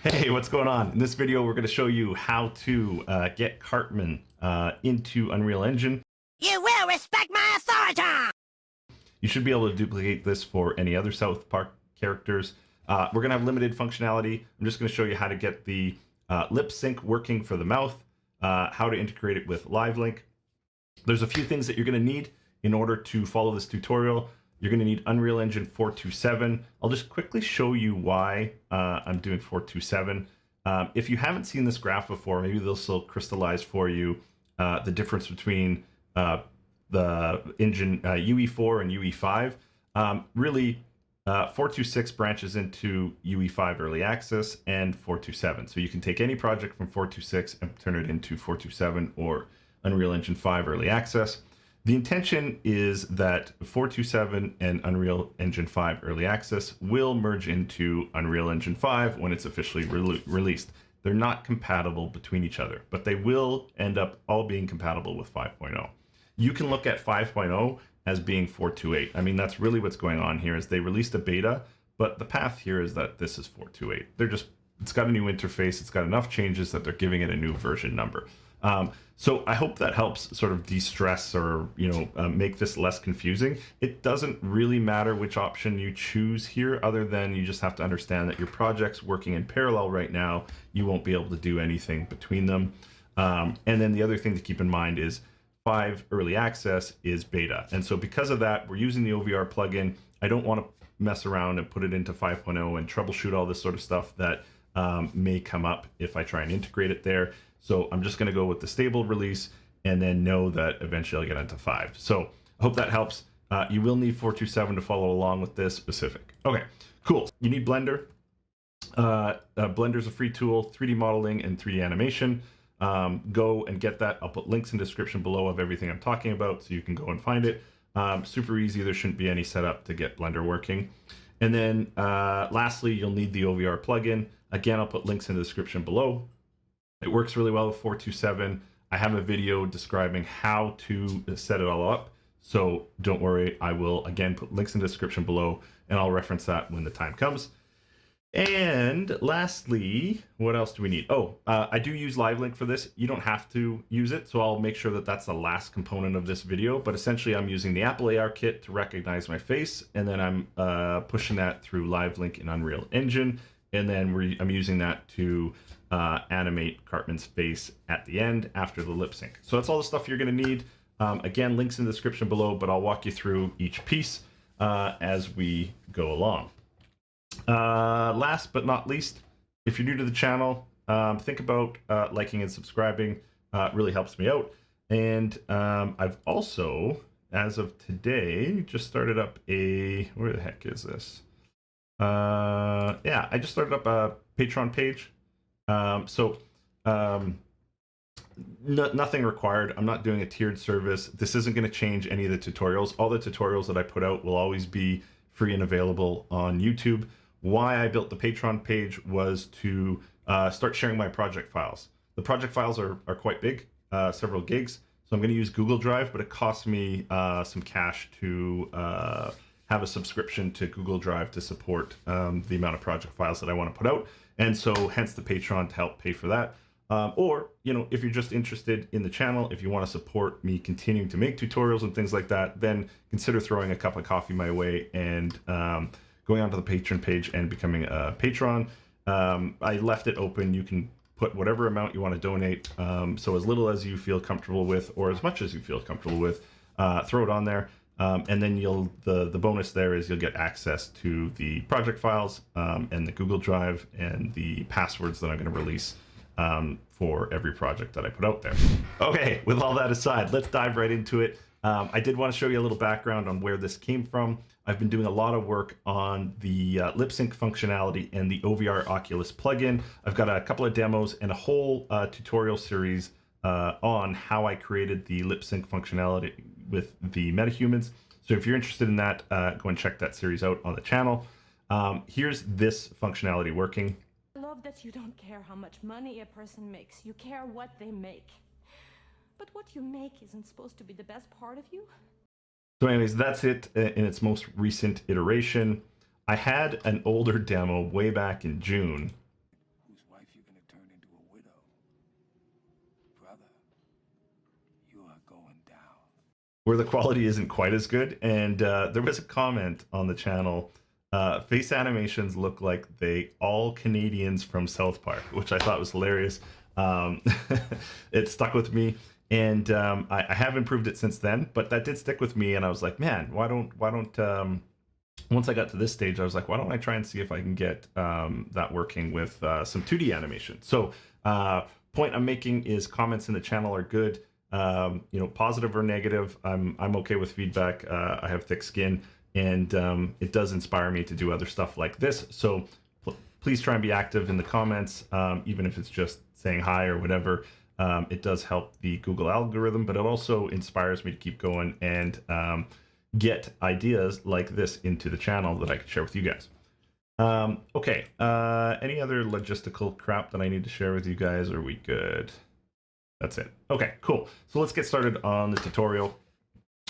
Hey, what's going on? In this video, we're going to show you how to get Cartman into Unreal Engine. You will respect my authority! You should be able to duplicate this for any other South Park characters. We're going to have limited functionality. I'm just going to show you how to get the lip sync working for the mouth, how to integrate it with Livelink. There's a few things that you're going to need in order to follow this tutorial. You're going to need Unreal Engine 427. I'll just quickly show you why I'm doing 427. If you haven't seen this graph before, maybe this will crystallize for you the difference between the engine UE4 and UE5. Really, 426 branches into UE5 Early Access and 427. So you can take any project from 426 and turn it into 427 or Unreal Engine 5 Early Access. The intention is that 427 and Unreal Engine 5 Early Access will merge into Unreal Engine 5 when it's officially released. They're not compatible between each other, but they will end up all being compatible with 5.0. You can look at 5.0 as being 428. I mean, that's really what's going on here is they released a beta, but the path here is that this is 428. It's got a new interface. It's got enough changes that they're giving it a new version number. So I hope that helps sort of de-stress or, make this less confusing. It doesn't really matter which option you choose here, other than you just have to understand that your project's working in parallel right now. You won't be able to do anything between them. And then the other thing to keep in mind is 5 Early Access is beta. And so because of that, we're using the OVR plugin. I don't want to mess around and put it into 5.0 and troubleshoot all this sort of stuff that may come up if I try and integrate it there. So I'm just going to go with the stable release and then know that eventually I'll get into 5. So I hope that helps. You will need 427 to follow along with this specific. Okay, cool. You need Blender. Blender's a free tool, 3D modeling and 3D animation. Go and get that. I'll put links in the description below of everything I'm talking about so you can go and find it. Super easy. There shouldn't be any setup to get Blender working. And then lastly, you'll need the OVR plugin. Again, I'll put links in the description below. It works really well with 427. I have a video describing how to set it all up. So don't worry, I will again put links in the description below and I'll reference that when the time comes. And lastly, what else do we need? Oh, I do use Livelink for this. You don't have to use it, so I'll make sure that that's the last component of this video. But essentially, I'm using the Apple AR kit to recognize my face, and then I'm pushing that through Livelink in Unreal Engine, and then I'm using that to animate Cartman's face at the end after the lip sync. So that's all the stuff you're going to need. Again, links in the description below, but I'll walk you through each piece as we go along. Last but not least, if you're new to the channel, think about liking and subscribing. It really helps me out. And I've also, as of today, just started up where the heck is this? Yeah, I just started up a Patreon page. Nothing required. I'm not doing a tiered service. This isn't going to change any of the tutorials. All the tutorials that I put out will always be free and available on YouTube. Why I built the Patreon page was to start sharing my project files. The project files are quite big, several gigs. So I'm going to use Google Drive, but it costs me some cash to have a subscription to Google Drive to support the amount of project files that I want to put out. And so hence the Patreon to help pay for that. Or, if you're just interested in the channel, if you want to support me continuing to make tutorials and things like that, then consider throwing a cup of coffee my way and going onto the Patreon page and becoming a patron. I left it open. You can put whatever amount you want to donate. So as little as you feel comfortable with, or as much as you feel comfortable with, throw it on there. And then the bonus there is you'll get access to the project files and the Google Drive and the passwords that I'm going to release for every project that I put out there. Okay, with all that aside, let's dive right into it. I did want to show you a little background on where this came from. I've been doing a lot of work on the lip sync functionality and the OVR Oculus plugin. I've got a couple of demos and a whole tutorial series on how I created the lip sync functionality with the metahumans. So if you're interested in that, go and check that series out on the channel. Here's this functionality working. I love that you don't care how much money a person makes. You care what they make. But what you make isn't supposed to be the best part of you. So anyways, that's it in its most recent iteration. I had an older demo way back in June to a widow. Brother, you are going down. Where the quality isn't quite as good. And there was a comment on the channel. Face animations look like they all Canadians from South Park, which I thought was hilarious. It stuck with me, and I have improved it since then. But that did stick with me, and I was like, man, why don't once I got to this stage, I was like, why don't I try and see if I can get that working with some 2D animation? So point I'm making is comments in the channel are good. Positive or negative, I'm okay with feedback. I have thick skin, and it does inspire me to do other stuff like this. So please try and be active in the comments, even if it's just saying hi or whatever. It does help the Google algorithm, but it also inspires me to keep going and get ideas like this into the channel that I can share with you guys. Okay, any other logistical crap that I need to share with you guys? Or are we good? That's it. Okay, cool. So let's get started on the tutorial.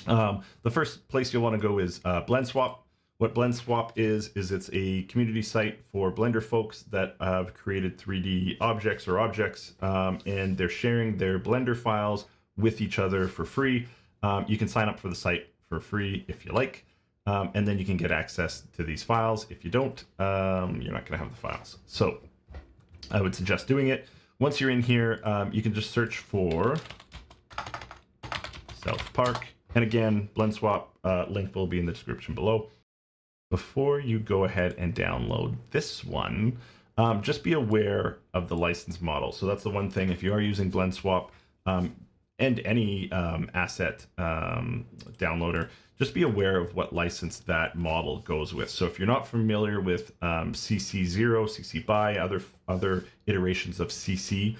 The first place you'll want to go is Blend Swap. What Blend Swap is it's a community site for Blender folks that have created 3D objects, and they're sharing their Blender files with each other for free. You can sign up for the site for free if you like, and then you can get access to these files. If you don't, you're not going to have the files. So I would suggest doing it. Once you're in here, you can just search for South Park. And again, Blend Swap link will be in the description below. Before you go ahead and download this one, just be aware of the license model. So that's the one thing, if you are using Blend Swap and any asset downloader, just be aware of what license that model goes with. So if you're not familiar with CC0, CC BY, other iterations of CC,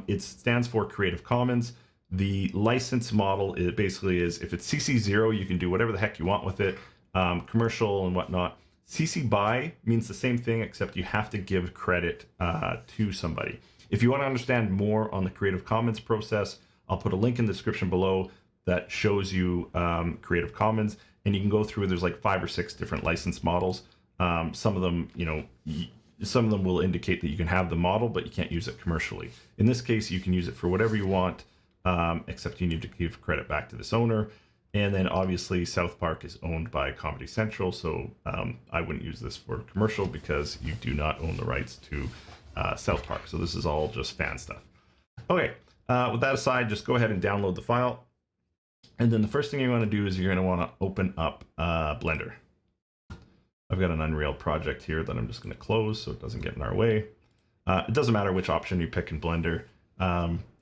it stands for Creative Commons. The license model basically is, if it's CC0, you can do whatever the heck you want with it, commercial and whatnot. CC BY means the same thing, except you have to give credit to somebody. If you want to understand more on the Creative Commons process, I'll put a link in the description below that shows you Creative Commons, and you can go through. There's like 5 or 6 different license models. Some of them, some of them will indicate that you can have the model, but you can't use it commercially. In this case, you can use it for whatever you want, except you need to give credit back to this owner. And then obviously South Park is owned by Comedy Central, so I wouldn't use this for commercial because you do not own the rights to South Park. So this is all just fan stuff. Okay, with that aside, just go ahead and download the file. And then the first thing you want to do is you're going to want to open up Blender. I've got an Unreal project here that I'm just going to close so it doesn't get in our way. It doesn't matter which option you pick in Blender.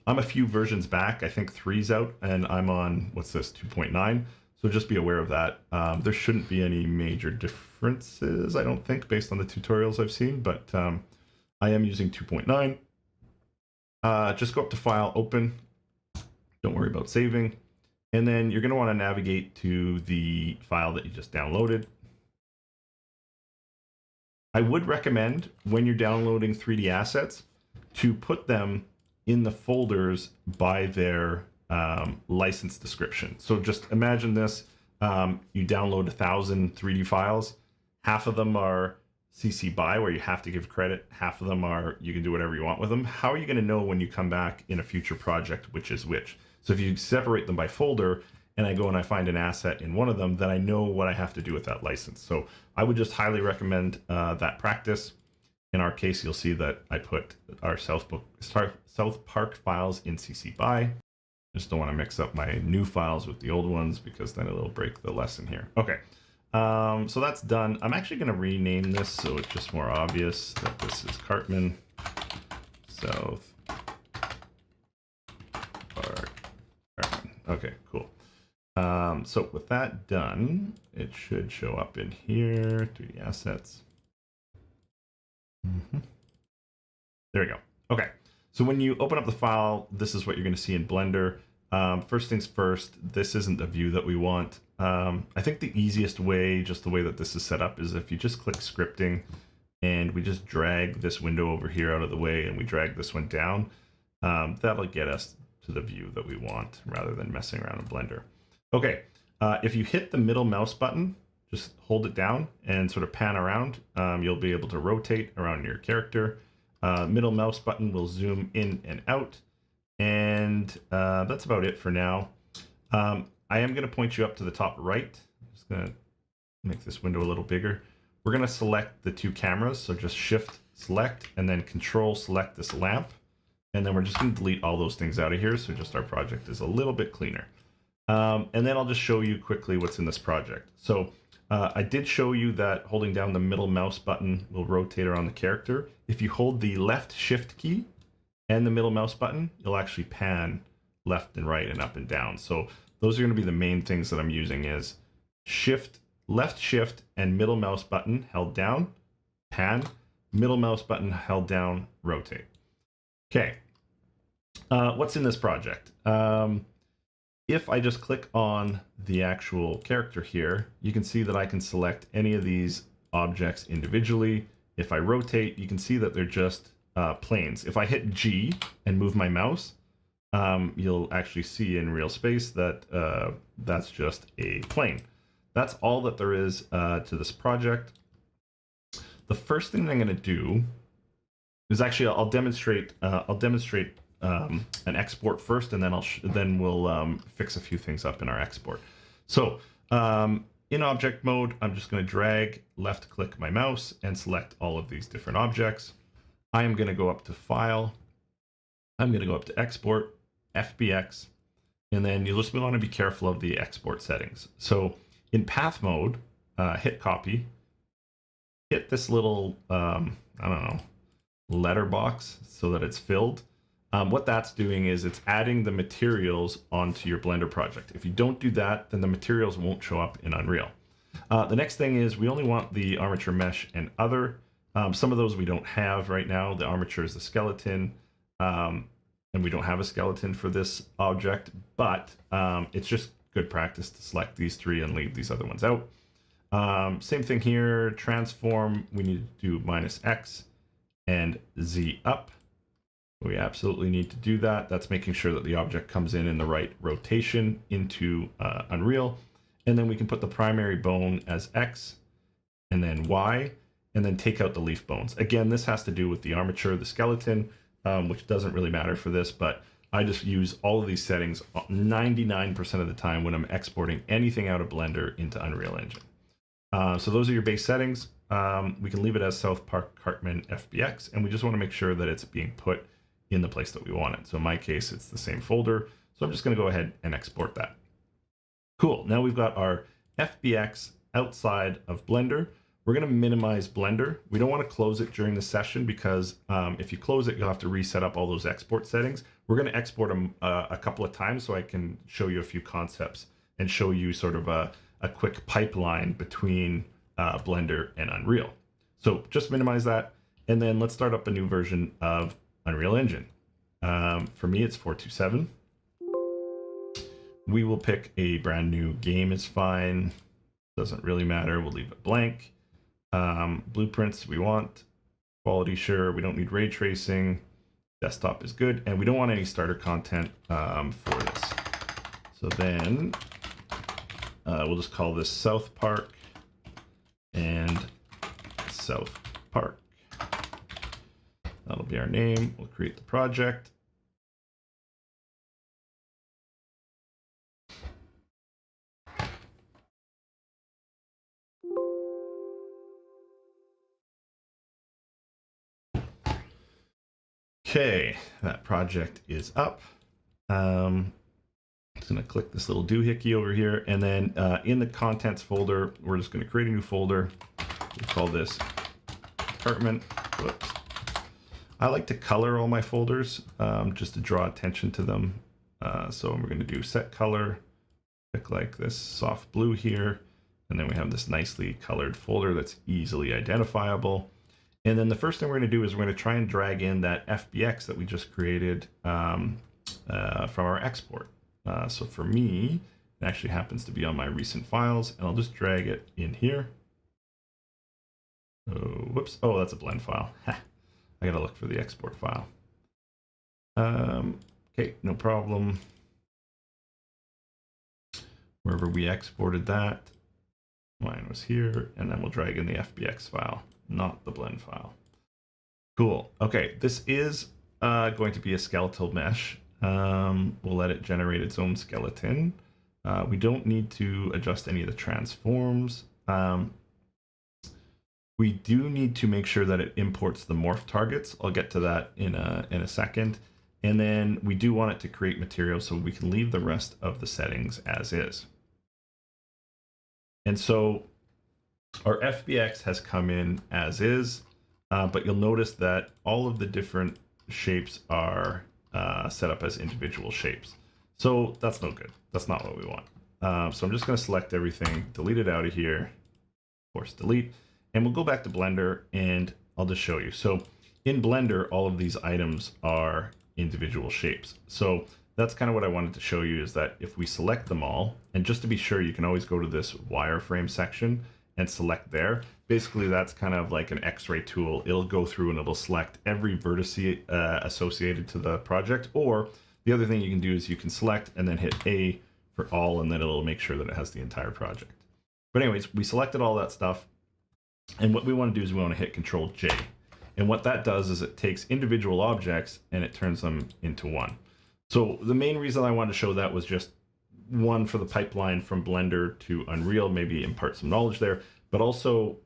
I'm a few versions back. I think 3's out, and I'm on, what's this, 2.9. So just be aware of that. There shouldn't be any major differences, I don't think, based on the tutorials I've seen, but I am using 2.9. Just go up to File, Open. Don't worry about saving. And then you're going to want to navigate to the file that you just downloaded. I would recommend, when you're downloading 3D assets, to put them in the folders by their license description. So just imagine this, you download 1,000 3D files, half of them are CC BY, where you have to give credit, half of them are, you can do whatever you want with them. How are you going to know when you come back in a future project which is which? So if you separate them by folder, and I go and I find an asset in one of them, then I know what I have to do with that license. So I would just highly recommend that practice. In our case, you'll see that I put our South Park files in CC BY. Just don't want to mix up my new files with the old ones because then it'll break the lesson here. Okay, so that's done. I'm actually going to rename this so it's just more obvious that this is Cartman South Park. Cartman. Okay, cool. So with that done, it should show up in here, 3D assets. There we go. Okay, so when you open up the file, this is what you're going to see in Blender. First things first, this isn't the view that we want. I think the easiest way, just the way that this is set up, is if you just click scripting and we just drag this window over here out of the way and we drag this one down, that'll get us to the view that we want rather than messing around in Blender. Okay, if you hit the middle mouse button, just hold it down and sort of pan around, you'll be able to rotate around your character. Middle mouse button will zoom in and out. And that's about it for now. I am going to point you up to the top right. I'm just going to make this window a little bigger. We're going to select the two cameras. So just Shift select and then Control select this lamp. And then we're just going to delete all those things out of here. So just our project is a little bit cleaner. And then I'll just show you quickly what's in this project. So I did show you that holding down the middle mouse button will rotate around the character. If you hold the left Shift key and the middle mouse button, you'll actually pan left and right and up and down. So those are going to be the main things that I'm using is left shift and middle mouse button held down, pan, middle mouse button held down, rotate. Okay. What's in this project? If I just click on the actual character here, you can see that I can select any of these objects individually. If I rotate, you can see that they're just planes. If I hit G and move my mouse, you'll actually see in real space that that's just a plane. That's all that there is to this project. The first thing I'm going to do is actually I'll demonstrate an export first, and then we'll fix a few things up in our export. So in object mode, I'm just going to drag left click my mouse and select all of these different objects. I am going to go up to File. I'm going to go up to Export, FBX, and then you just want to be careful of the export settings. So in path mode, hit copy, hit this little, I don't know, letter box so that it's filled. What that's doing is it's adding the materials onto your Blender project. If you don't do that, then the materials won't show up in Unreal. The next thing is we only want the armature mesh and other. Some of those we don't have right now. The armature is the skeleton, and we don't have a skeleton for this object, but it's just good practice to select these three and leave these other ones out. Same thing here, transform, we need to do -X and Z up. We absolutely need to do that. That's making sure that the object comes in the right rotation into Unreal. And then we can put the primary bone as X and then Y, and then take out the leaf bones. Again, this has to do with the armature, the skeleton, which doesn't really matter for this, but I just use all of these settings 99% of the time when I'm exporting anything out of Blender into Unreal Engine. So those are your base settings. We can leave it as South Park Cartman FBX, and we just want to make sure that it's being put in the place that we want it. So in my case, it's the same folder. So I'm just going to go ahead and export that. Cool. Now we've got our FBX outside of Blender. We're going to minimize Blender. We don't want to close it during the session because if you close it, you'll have to reset up all those export settings. We're going to export them a couple of times so I can show you a few concepts and show you sort of a quick pipeline between Blender and Unreal. So just minimize that. And then let's start up a new version of Unreal Engine. For me, it's 427. We will pick a brand new game is fine. Doesn't really matter. We'll leave it blank. Blueprints we want. Quality, sure. We don't need ray tracing. Desktop is good. And we don't want any starter content for this. So then we'll just call this South Park and South Park. That'll be our name. We'll create the project. Okay, that project is up. I'm just going to click this little doohickey over here, and then in the contents folder, we're just going to create a new folder. We'll call this Cartman. Whoops. I like to color all my folders just to draw attention to them. So we're going to do set color, pick like this soft blue here, and then we have this nicely colored folder that's easily identifiable. And then the first thing we're going to do is we're going to try and drag in that FBX that we just created from our export. So for me, it actually happens to be on my recent files, and I'll just drag it in here. Oh, whoops. Oh, that's a blend file. I gotta look for the export file. Okay, no problem. Wherever we exported that, mine was here, and then we'll drag in the FBX file, not the blend file. Cool. Okay, this is going to be a skeletal mesh. We'll let it generate its own skeleton. We don't need to adjust any of the transforms. We do need to make sure that it imports the morph targets. I'll get to that in a second. And then we do want it to create material, so we can leave the rest of the settings as is. And so our FBX has come in as is, but you'll notice that all of the different shapes are set up as individual shapes. So that's no good. That's not what we want. So I'm just going to select everything, delete it out of here, force delete, and we'll go back to Blender and I'll just show you. So in Blender, all of these items are individual shapes. So that's kind of what I wanted to show you, is that if we select them all, and just to be sure, you can always go to this wireframe section and select there. Basically, that's kind of like an X-ray tool. It'll go through and it'll select every vertex associated to the project. Or the other thing you can do is you can select and then hit A for all, and then it'll make sure that it has the entire project. But anyways, we selected all that stuff. And what we want to do is we want to hit Control J. And what that does is it takes individual objects and it turns them into one. So the main reason I wanted to show that was just one, for the pipeline from Blender to Unreal, maybe impart some knowledge there. But also,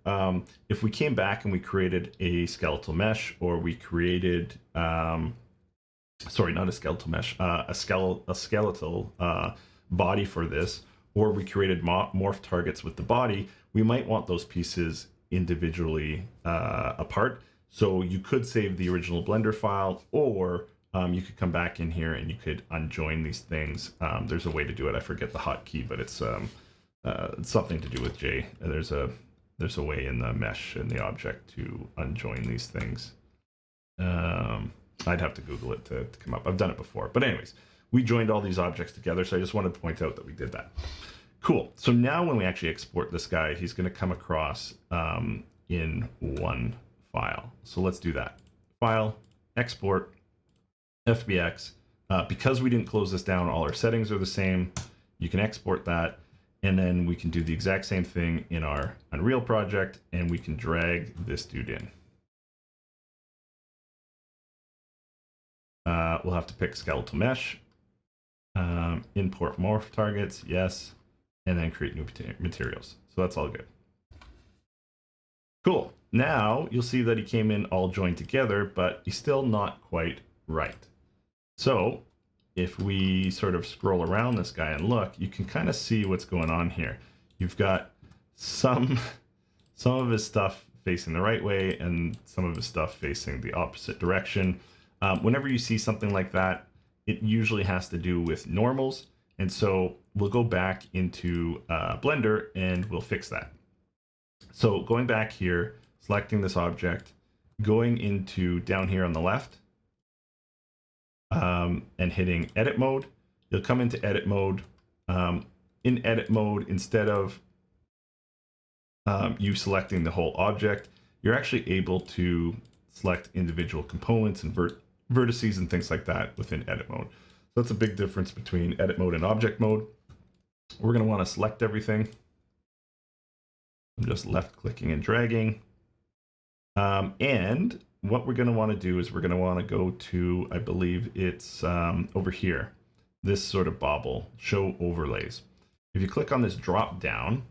if we came back and we created a skeletal mesh, or we created, sorry, not a skeletal mesh, a skeletal body for this, or we created morph targets with the body, we might want those pieces individually apart. So you could save the original Blender file, or you could come back in here and you could unjoin these things. There's a way to do it. I forget the hotkey, but it's something to do with J. There's a way in the mesh and the object to unjoin these things. I'd have to Google it to come up. I've done it before. But anyways, we joined all these objects together, so I just wanted to point out that we did that. Cool. So now when we actually export this guy, he's going to come across in one file. So let's do that. File, export, FBX. Because we didn't close this down, all our settings are the same. You can export that, and then we can do the exact same thing in our Unreal project, and we can drag this dude in. We'll have to pick skeletal mesh, import morph targets, yes, and then create new materials. So that's all good. Cool. Now you'll see that he came in all joined together, but he's still not quite right. So if we sort of scroll around this guy and look, you can kind of see what's going on here. You've got some of his stuff facing the right way and some of his stuff facing the opposite direction. Whenever you see something like that, it usually has to do with normals. And so we'll go back into Blender and we'll fix that. So going back here, selecting this object, going into down here on the left, and hitting edit mode, you'll come into edit mode. In edit mode, instead of you selecting the whole object, you're actually able to select individual components and vertices and things like that within edit mode. So that's a big difference between edit mode and object mode. We're going to want to select everything. I'm just left clicking and dragging. And what we're going to want to do is we're going to want to go to, I believe it's over here, this sort of bobble, show overlays. If you click on this drop down,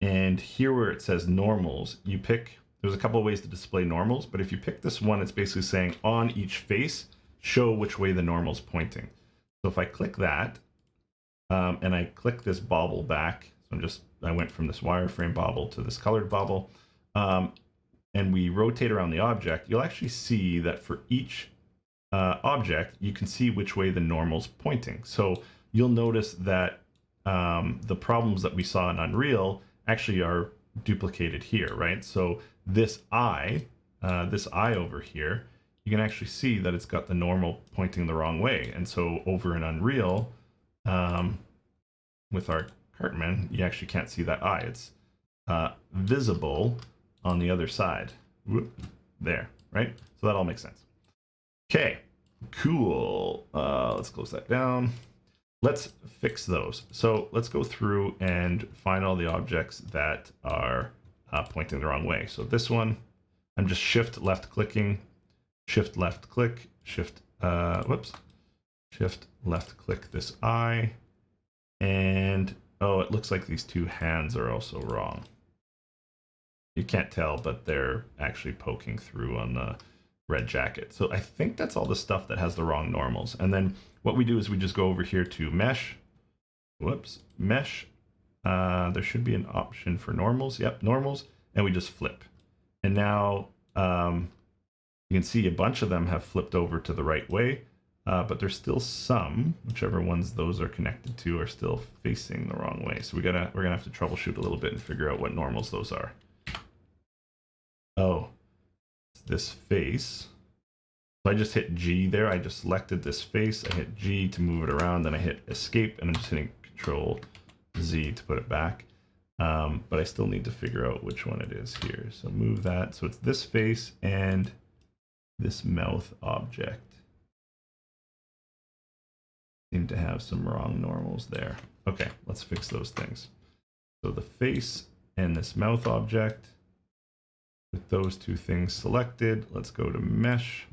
and here where it says normals, you pick, there's a couple of ways to display normals, but if you pick this one, it's basically saying on each face, show which way the normal's pointing. So if I click that, and I click this bobble back, so I went from this wireframe bobble to this colored bobble, and we rotate around the object, you'll actually see that for each object, you can see which way the normal's pointing. So you'll notice that the problems that we saw in Unreal actually are duplicated here, right? So this eye over here, you can actually see that it's got the normal pointing the wrong way. And so over in Unreal, with our Cartman, you actually can't see that eye. It's visible on the other side. Whoop, there, right? So that all makes sense. Okay, cool. Let's close that down. Let's fix those. So let's go through and find all the objects that are pointing the wrong way. So this one, I'm just shift left clicking shift left click, shift left click this eye, and oh, it looks like these two hands are also wrong. You can't tell, but they're actually poking through on the red jacket. So I think that's all the stuff that has the wrong normals. And then what we do is we just go over here to mesh. Mesh. There should be an option for normals. Yep, normals. And we just flip. And now you can see a bunch of them have flipped over to the right way. But there's still some, whichever ones those are connected to, are still facing the wrong way. So we're gonna have to troubleshoot a little bit and figure out what normals those are. Oh, it's this face. So I just hit G there. I just selected this face. I hit G to move it around. Then I hit escape, and I'm just hitting Control Z to put it back. But I still need to figure out which one it is here. So move that. So it's this face and this mouth object. Seem to have some wrong normals there. Okay, let's fix those things. So the face and this mouth object. With those two things selected, let's go to mesh,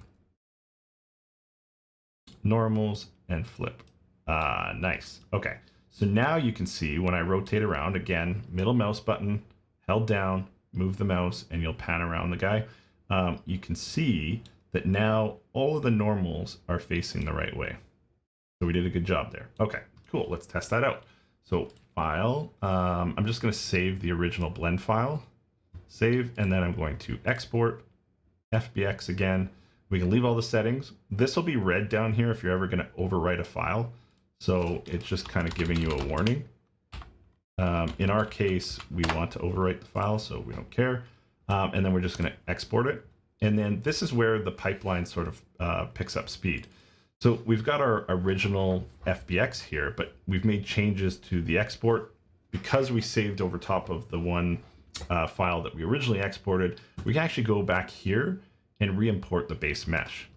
normals, and flip. Nice. Okay, so now you can see when I rotate around, again, middle mouse button held down, move the mouse, and you'll pan around the guy. You can see that now all of the normals are facing the right way. So we did a good job there. Okay, cool. Let's test that out. So file, I'm just going to save the original blend file. Save, and then I'm going to export, FBX again. We can leave all the settings. This will be red down here if you're ever going to overwrite a file. So it's just kind of giving you a warning. In our case, we want to overwrite the file, so we don't care. And then we're just going to export it. And then this is where the pipeline sort of picks up speed. So we've got our original FBX here, but we've made changes to the export because we saved over top of the one file that we originally exported. We can actually go back here and re-import the base mesh.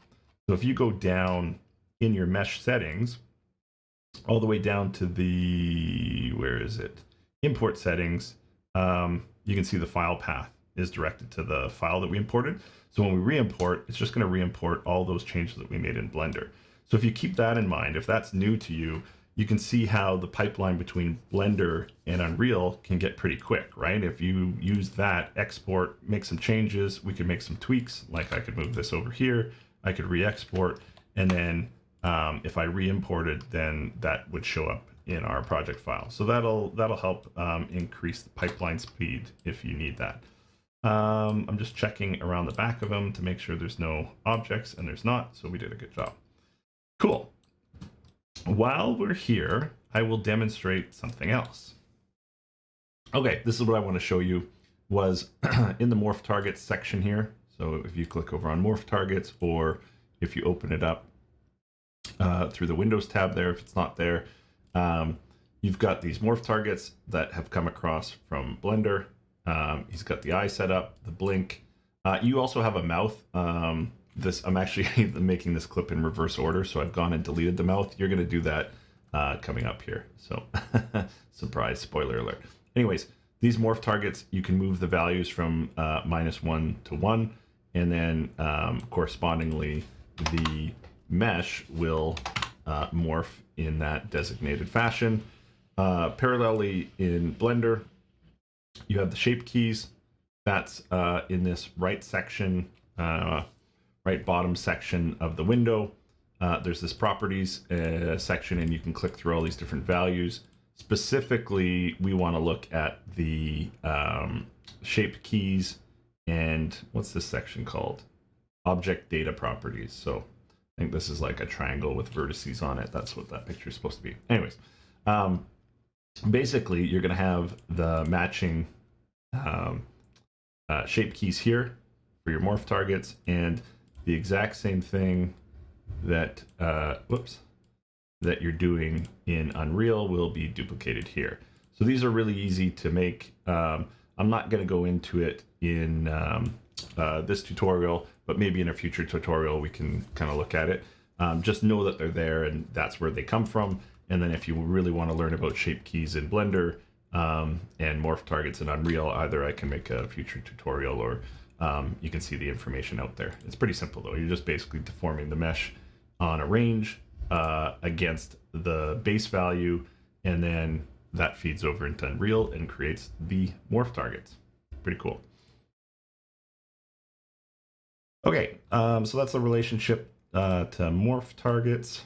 So if you go down in your mesh settings, all the way down to the, where is it? Import settings, you can see the file path is directed to the file that we imported. So when we re-import, it's just going to re-import all those changes that we made in Blender. So if you keep that in mind, if that's new to you, you can see how the pipeline between Blender and Unreal can get pretty quick, right? If you use that, export, make some changes, we could make some tweaks, like I could move this over here, I could re-export, and then if I re-imported, then that would show up in our project file. So that'll help increase the pipeline speed if you need that. I'm just checking around the back of them to make sure there's no objects, and there's not, so we did a good job. Cool. While we're here, I will demonstrate something else. Okay, this is what I want to show you was in the morph targets section here. So if you click over on morph targets, or if you open it up through the Windows tab there, if it's not there, you've got these morph targets that have come across from Blender. He's got the eye set up, the blink. You also have a mouth. I'm actually making this clip in reverse order, so I've gone and deleted the mouth. You're going to do that coming up here. So surprise, spoiler alert. Anyways, these morph targets, you can move the values from -1 to 1, and then correspondingly, the mesh will morph in that designated fashion. Parallelly in Blender, you have the shape keys. That's in this right section, right bottom section of the window. There's this properties section, and you can click through all these different values. Specifically, we want to look at the shape keys and what's this section called? Object data properties. So I think this is like a triangle with vertices on it. That's what that picture is supposed to be. Anyways, basically, you're going to have the matching shape keys here for your morph targets, and the exact same thing that that you're doing in Unreal will be duplicated here. So these are really easy to make. I'm not going to go into it in this tutorial, but maybe in a future tutorial we can kind of look at it. Just know that they're there, and that's where they come from. And then if you really want to learn about shape keys in Blender and morph targets in Unreal, either I can make a future tutorial, or you can see the information out there. It's pretty simple though. You're just basically deforming the mesh on a range against the base value, and then that feeds over into Unreal and creates the morph targets. Pretty cool. Okay, so that's the relationship to morph targets.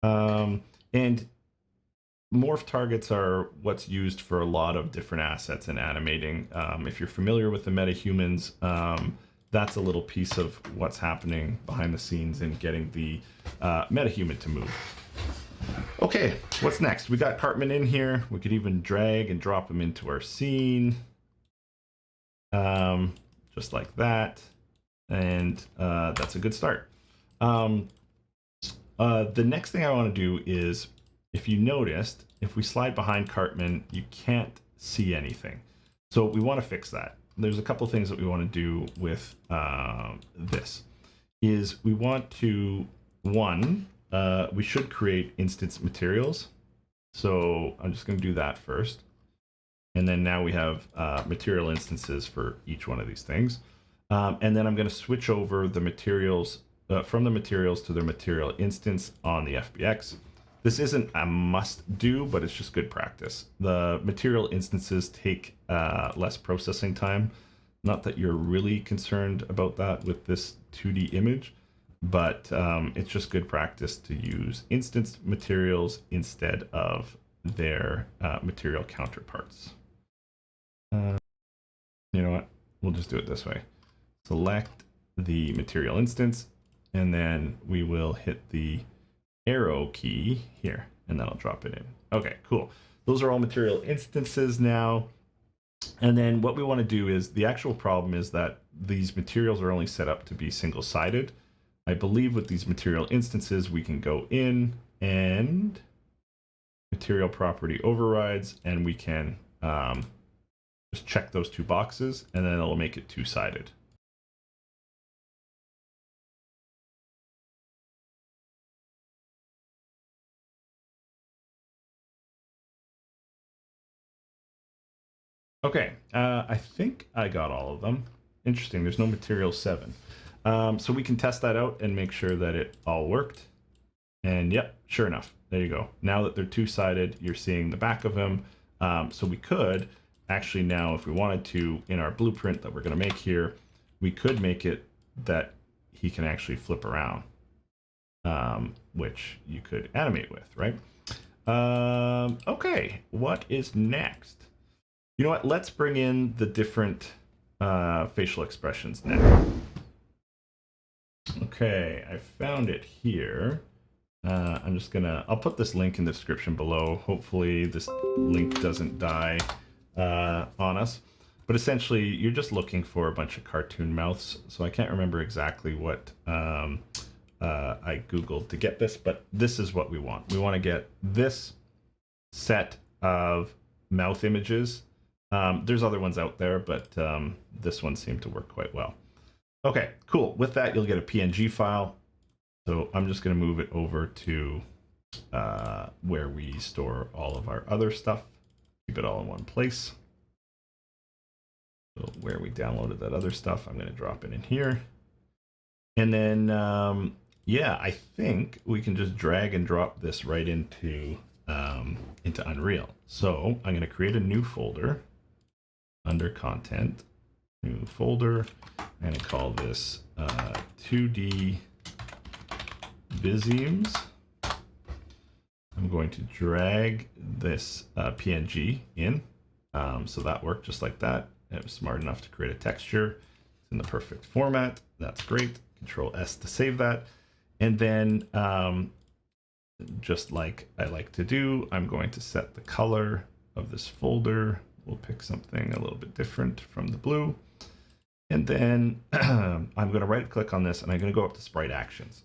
And morph targets are what's used for a lot of different assets in animating. If you're familiar with the metahumans, that's a little piece of what's happening behind the scenes in getting the metahuman to move. Okay, what's next? We got Cartman in here. We could even drag and drop him into our scene. Just like that. And that's a good start. The next thing I want to do is, if you noticed, if we slide behind Cartman, you can't see anything. So we want to fix that. There's a couple things that we want to do with this. Is we want to, one, we should create instance materials. So I'm just going to do that first. And then now we have material instances for each one of these things. And then I'm going to switch over the materials from the materials to their material instance on the FBX. This isn't a must do, but it's just good practice. The material instances take less processing time. Not that you're really concerned about that with this 2D image, but it's just good practice to use instance materials instead of their material counterparts. You know what? We'll just do it this way. Select the material instance, and then we will hit the arrow key here, and that'll drop it in. Okay, cool. Those are all material instances now. And then what we want to do is, the actual problem is that these materials are only set up to be single-sided. I believe with these material instances, we can go in and material property overrides, and we can just check those two boxes, and then it'll make it two-sided. Okay, I think I got all of them. Interesting, there's no material 7. So we can test that out and make sure that it all worked. And yep, sure enough, there you go. Now that they're two-sided, you're seeing the back of him. So we could actually now, if we wanted to, in our blueprint that we're going to make here, we could make it that he can actually flip around, which you could animate with, right? Okay, what is next? You know what? Let's bring in the different facial expressions now. Okay, I found it here. I'm just gonna, I'll put this link in the description below. Hopefully this link doesn't die on us. But essentially, you're just looking for a bunch of cartoon mouths. So I can't remember exactly what I Googled to get this, but this is what we want. We want to get this set of mouth images. There's other ones out there, but this one seemed to work quite well. Okay, cool. With that, you'll get a PNG file. So I'm just going to move it over to where we store all of our other stuff. Keep it all in one place. So where we downloaded that other stuff, I'm going to drop it in here. And then, yeah, I think we can just drag and drop this right into Unreal. So I'm going to create a new folder under Content, new folder. I'm going to call this 2D Visemes. I'm going to drag this PNG in. So that worked just like that. It was smart enough to create a texture. It's in the perfect format. That's great. Control S to save that. And then just like I like to do, I'm going to set the color of this folder. We'll pick something a little bit different from the blue. And then I'm going to right click on this, and I'm going to go up to Sprite Actions.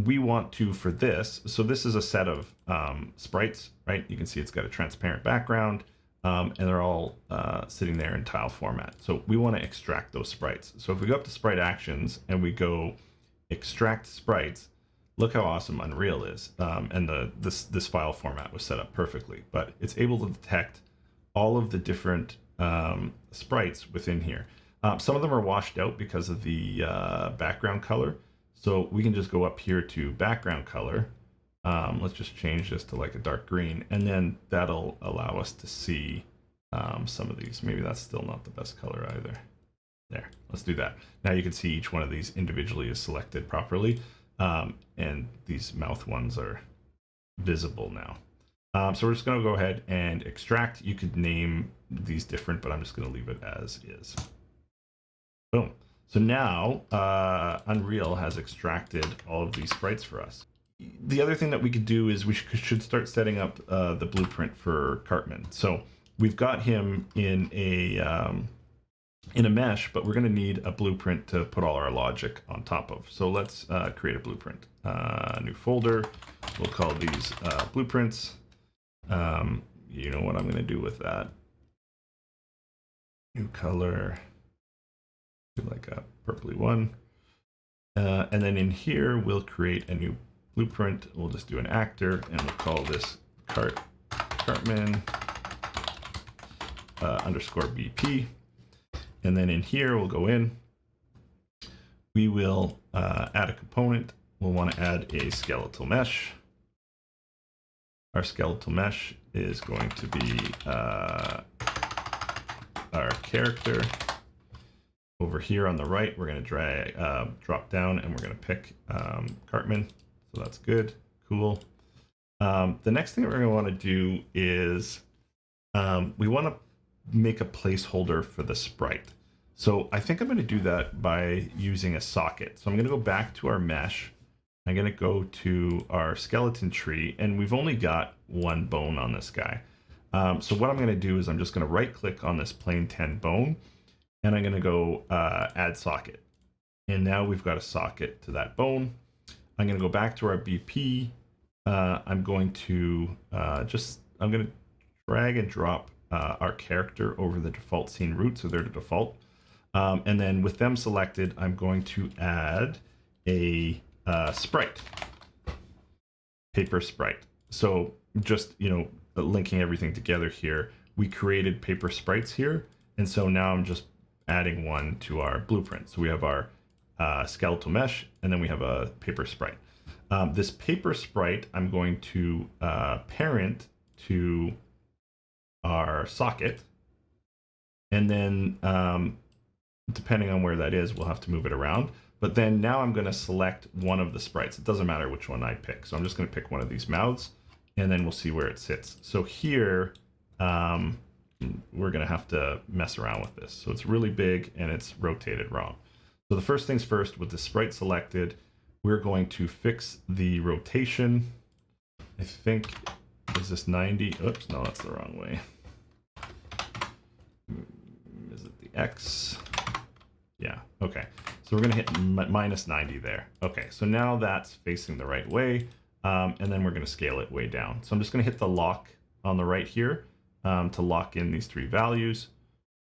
We want to, for this, so this is a set of sprites, right? You can see it's got a transparent background, and they're all sitting there in tile format. So we want to extract those sprites. So if we go up to Sprite Actions and we go Extract Sprites, look how awesome Unreal is. And this file format was set up perfectly, but it's able to detect all of the different sprites within here. Some of them are washed out because of the background color. So we can just go up here to background color. Let's just change this to like a dark green, and then that'll allow us to see some of these. Maybe that's still not the best color either. There, let's do that. Now you can see each one of these individually is selected properly, and these mouth ones are visible now. So we're just going to go ahead and extract. You could name these different, but I'm just going to leave it as is. Boom. So now Unreal has extracted all of these sprites for us. The other thing that we could do is we should start setting up the blueprint for Cartman. So we've got him in a mesh, but we're going to need a blueprint to put all our logic on top of. So let's create a blueprint. New folder. We'll call these blueprints. You know what I'm going to do with that. New color. Do like a purpley one. And then in here, we'll create a new blueprint. We'll just do an actor, and we'll call this Cartman underscore BP. And then in here, we'll go in. We will add a component. We'll want to add a skeletal mesh. Our skeletal mesh is going to be our character. Over here on the right, we're going to drop down, and we're going to pick Cartman. So that's good. Cool. The next thing that we're going to want to do is we want to make a placeholder for the sprite. So I think I'm going to do that by using a socket. So I'm going to go back to our mesh. I'm going to go to our skeleton tree, and we've only got one bone on this guy. So what I'm going to do is I'm just going to right click on this plane 10 bone, and I'm going to go add socket. And now we've got a socket to that bone. I'm going to go back to our BP. I'm going to drag and drop our character over the default scene root, so they're the default. And then with them selected, I'm going to add a sprite, paper sprite. So just, linking everything together here, we created paper sprites here. And so now I'm just adding one to our blueprint. So we have our skeletal mesh, and then we have a paper sprite. This paper sprite, I'm going to parent to our socket. And then depending on where that is, we'll have to move it around. But then now I'm going to select one of the sprites. It doesn't matter which one I pick. So I'm just going to pick one of these mouths, and then we'll see where it sits. So here, we're going to have to mess around with this. So it's really big, and it's rotated wrong. So the first things first, with the sprite selected, we're going to fix the rotation. I think, is this 90? Oops, no, that's the wrong way. Is it the X? Yeah, okay. So we're going to hit minus 90 there. Okay, so now that's facing the right way, and then we're going to scale it way down. So I'm just going to hit the lock on the right here to lock in these three values,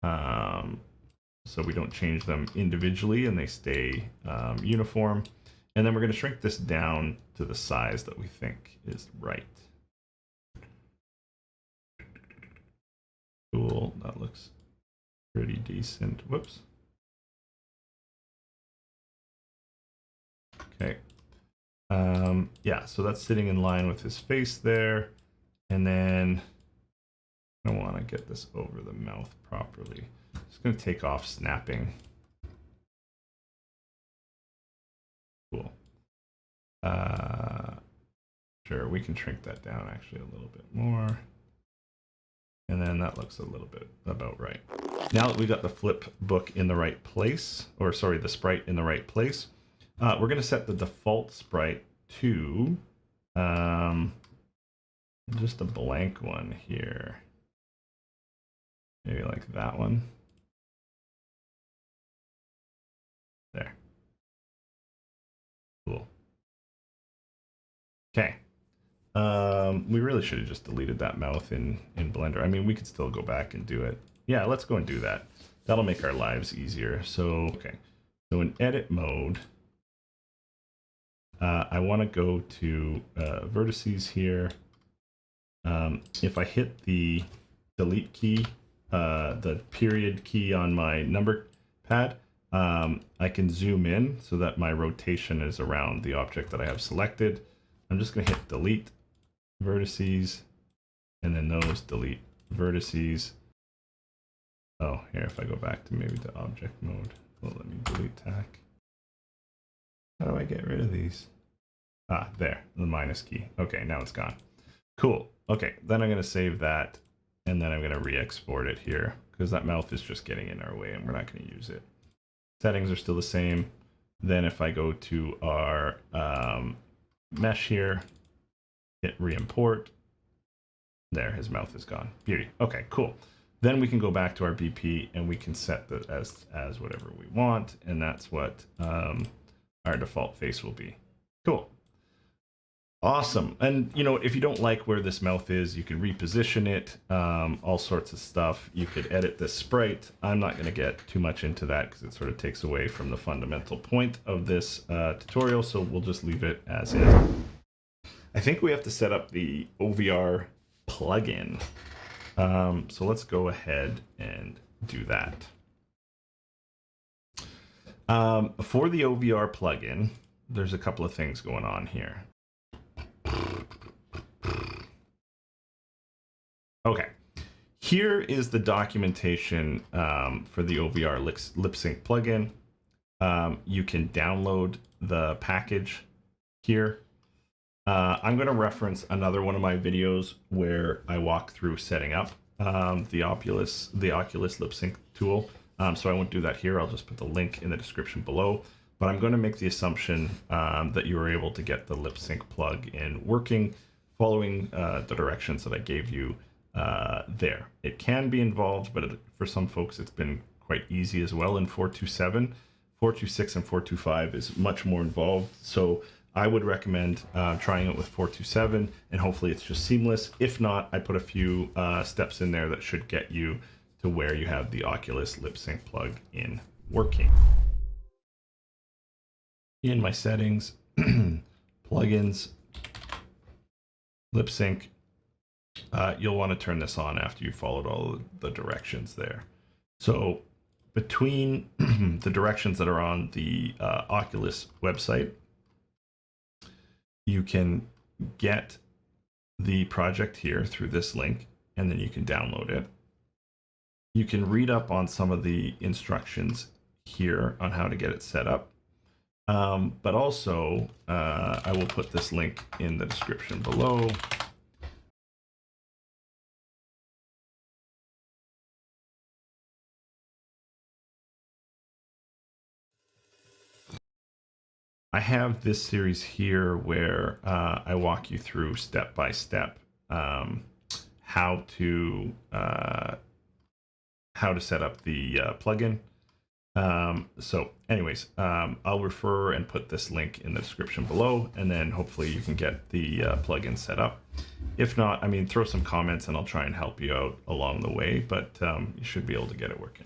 so we don't change them individually and they stay uniform. And then we're going to shrink this down to the size that we think is right. Cool, that looks pretty decent. Whoops. Okay. Yeah, so that's sitting in line with his face there. And then I want to get this over the mouth properly. Just going to take off snapping. Cool. Sure, we can shrink that down actually a little bit more. And then that looks a little bit about right. Now that we got the flip book in the right place, or sorry, the sprite in the right place, we're going to set the default sprite to just a blank one here. Maybe like that one. There. Cool. Okay. We really should have just deleted that mouth in Blender. I mean, we could still go back and do it. Yeah, let's go and do that. That'll make our lives easier. So, okay. So in edit mode, I want to go to vertices here. If I hit the delete key, the period key on my number pad, I can zoom in so that my rotation is around the object that I have selected. I'm just going to hit delete vertices, and then those delete vertices. Oh, here, if I go back to maybe the object mode, well, let me delete tack. How do I get rid of these? Ah, there, the minus key. Okay, now it's gone. Cool. Okay, then I'm going to save that, and then I'm going to re-export it here, because that mouth is just getting in our way, and we're not going to use it. Settings are still the same. Then if I go to our mesh here, hit re-import, there, his mouth is gone. Beauty. Okay, cool. Then we can go back to our BP, and we can set that as whatever we want, and that's what our default face will be. Cool. Awesome. And you know, if you don't like where this mouth is, you can reposition it, all sorts of stuff. You could edit this sprite. I'm not going to get too much into that because it sort of takes away from the fundamental point of this tutorial, so we'll just leave it as is. I think we have to set up the OVR plugin. So let's go ahead and do that. For the OVR plugin, there's a couple of things going on here. Okay, here is the documentation for the OVR lip sync plugin. You can download the package here. I'm going to reference another one of my videos where I walk through setting up the Oculus lip sync tool. So I won't do that here. I'll just put the link in the description below. But I'm going to make the assumption that you were able to get the lip sync plug-in working following the directions that I gave you there. It can be involved, but for some folks it's been quite easy as well in 4.2.7. 4.2.6 and 4.2.5 is much more involved. So I would recommend trying it with 4.2.7, and hopefully it's just seamless. If not, I put a few steps in there that should get you to where you have the Oculus lip sync plug-in working. In my settings, plugins, lip sync, you'll want to turn this on after you followed all the directions there. So between the directions that are on the Oculus website, you can get the project here through this link, and then you can download it. You can read up on some of the instructions here on how to get it set up. But also, I will put this link in the description below. I have this series here where I walk you through step by step how to set up the plugin. So anyways, I'll refer and put this link in the description below, and then hopefully you can get the plugin set up. If not, I mean, throw some comments and I'll try and help you out along the way, but you should be able to get it working.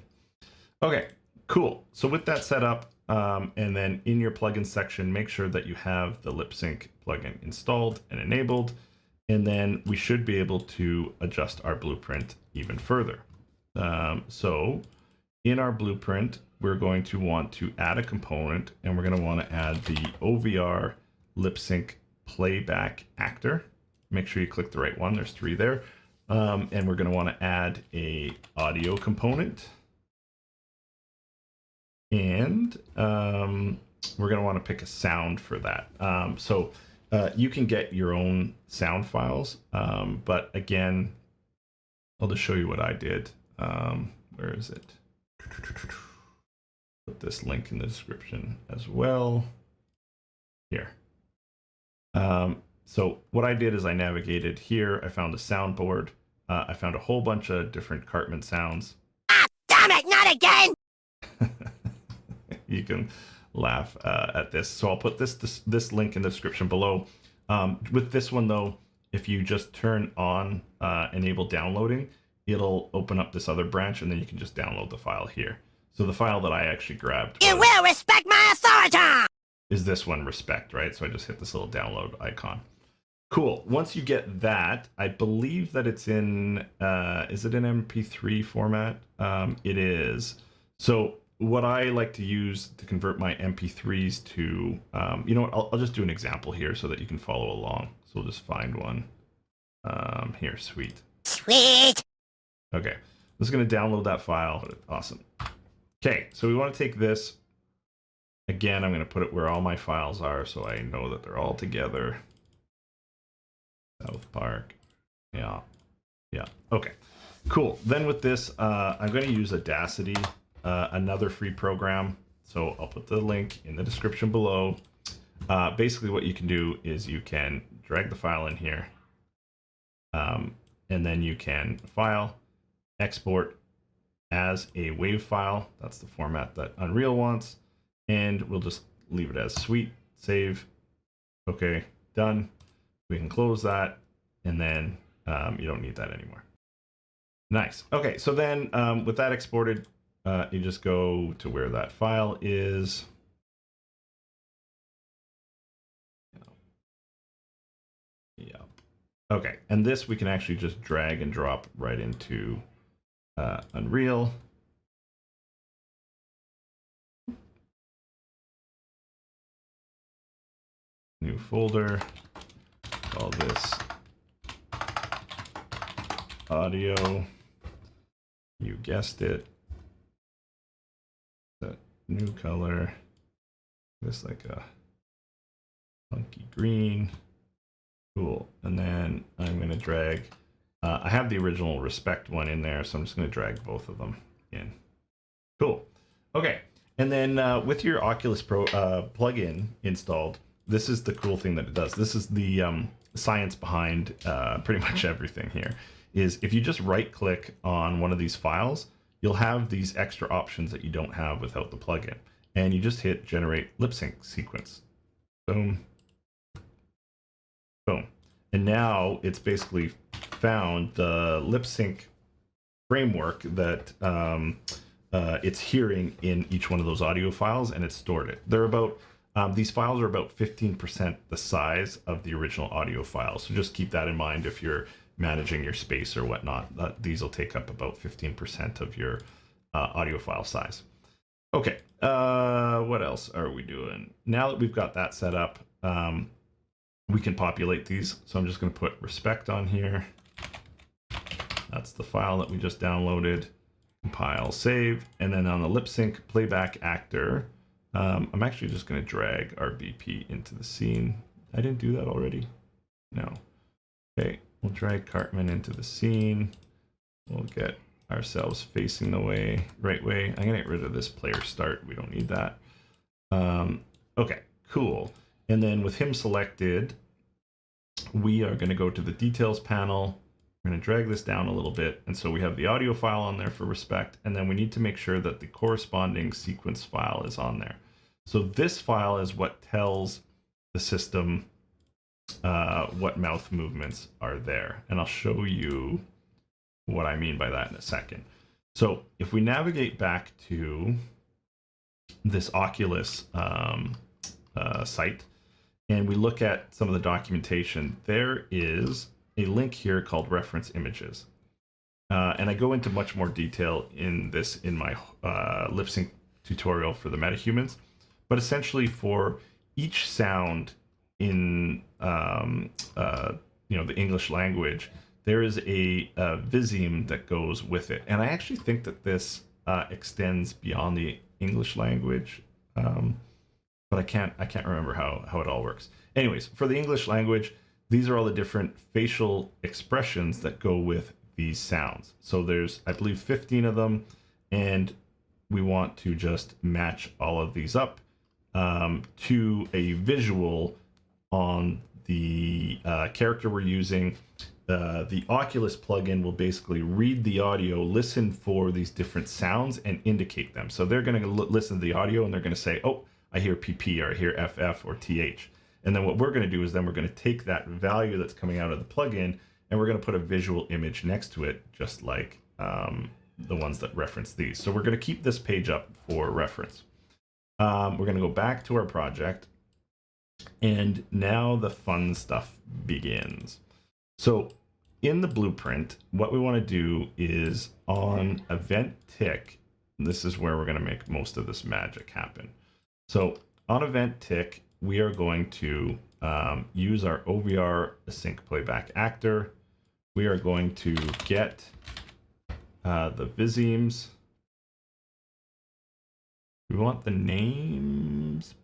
Okay, cool. So with that set up, and then in your plugin section, make sure that you have the lip sync plugin installed and enabled, and then we should be able to adjust our blueprint even further. So in our blueprint, we're going to want to add a component, and we're going to want to add the OVR lip sync playback actor. Make sure you click the right one. There's 3 there. And we're going to want to add a audio component. And we're going to want to pick a sound for that. So you can get your own sound files. But again, I'll just show you what I did. Where is it? Put this link in the description as well. Here. So what I did is I navigated here. I found a soundboard. I found a whole bunch of different Cartman sounds. Ah, damn it, not again! You can laugh at this. So I'll put this link in the description below. With this one though, if you just turn on enable downloading, it'll open up this other branch, and then you can just download the file here. So the file that I actually grabbed You will respect my authority! is this one, respect, right? So I just hit this little download icon. Cool. Once you get that, I believe that it's in, is it an MP3 format? It is. So what I like to use to convert my MP3s to, you know what, I'll just do an example here so that you can follow along. So we'll just find one. Here, sweet. Sweet. Okay, I'm just going to download that file. Awesome. Okay, so we want to take this. Again, I'm going to put it where all my files are so I know that they're all together. South Park. Yeah. Okay, cool. Then with this, I'm going to use Audacity, another free program. So I'll put the link in the description below. Basically what you can do is you can drag the file in here. And then you can file, export as a WAV file. That's the format that Unreal wants. And we'll just leave it as sweet, save. Okay, done. We can close that, and then you don't need that anymore. Nice. Okay, so then with that exported, you just go to where that file is. Yeah. Okay, and this we can actually just drag and drop right into Unreal. New folder. Call this audio. You guessed it. That new color. This like a funky green. Cool. And then I'm going to drag. I have the original Respect one in there, so I'm just going to drag both of them in. Cool. Okay. And then with your Oculus Pro plugin installed, this is the cool thing that it does. This is the science behind pretty much everything here. Is if you just right click on one of these files, you'll have these extra options that you don't have without the plugin. And you just hit generate lip sync sequence. Boom. Boom. And now it's basically found the lip sync framework that it's hearing in each one of those audio files, and it's stored it. They're about these files are about 15% the size of the original audio files. So just keep that in mind if you're managing your space or whatnot. These will take up about 15% of your audio file size. Okay, what else are we doing? Now that we've got that set up, we can populate these. So I'm just going to put respect on here. That's the file that we just downloaded. Compile, save, and then on the lip sync playback actor, I'm actually just going to drag our BP into the scene. I didn't do that already. No. Okay, we'll drag Cartman into the scene. We'll get ourselves facing the right way. I'm going to get rid of this player start. We don't need that. Okay, cool. And then with him selected, we are going to go to the details panel. We're going to drag this down a little bit. And so we have the audio file on there for respect. And then we need to make sure that the corresponding sequence file is on there. So this file is what tells the system what mouth movements are there. And I'll show you what I mean by that in a second. So if we navigate back to this Oculus site and we look at some of the documentation, there is a link here called reference images. And I go into much more detail in my lip sync tutorial for the metahumans. But essentially for each sound in the English language, there is a Viseme that goes with it. And I actually think that this extends beyond the English language. But I can't remember how it all works. Anyways, for the English language, these are all the different facial expressions that go with these sounds. So there's, I believe, 15 of them, and we want to just match all of these up to a visual on the character we're using. The Oculus plugin will basically read the audio, listen for these different sounds, and indicate them. So they're going to listen to the audio, and they're going to say, oh, I hear PP, or I hear FF, or TH. And then what we're going to do is then we're going to take that value that's coming out of the plugin, and we're going to put a visual image next to it, just like the ones that reference these. So we're going to keep this page up for reference. We're going to go back to our project, And now the fun stuff begins. So in the blueprint, what we want to do is on event tick, this is where we're going to make most of this magic happen. So on event tick, we are going to use our OVR async playback actor. We are going to get the Visemes. We want the names.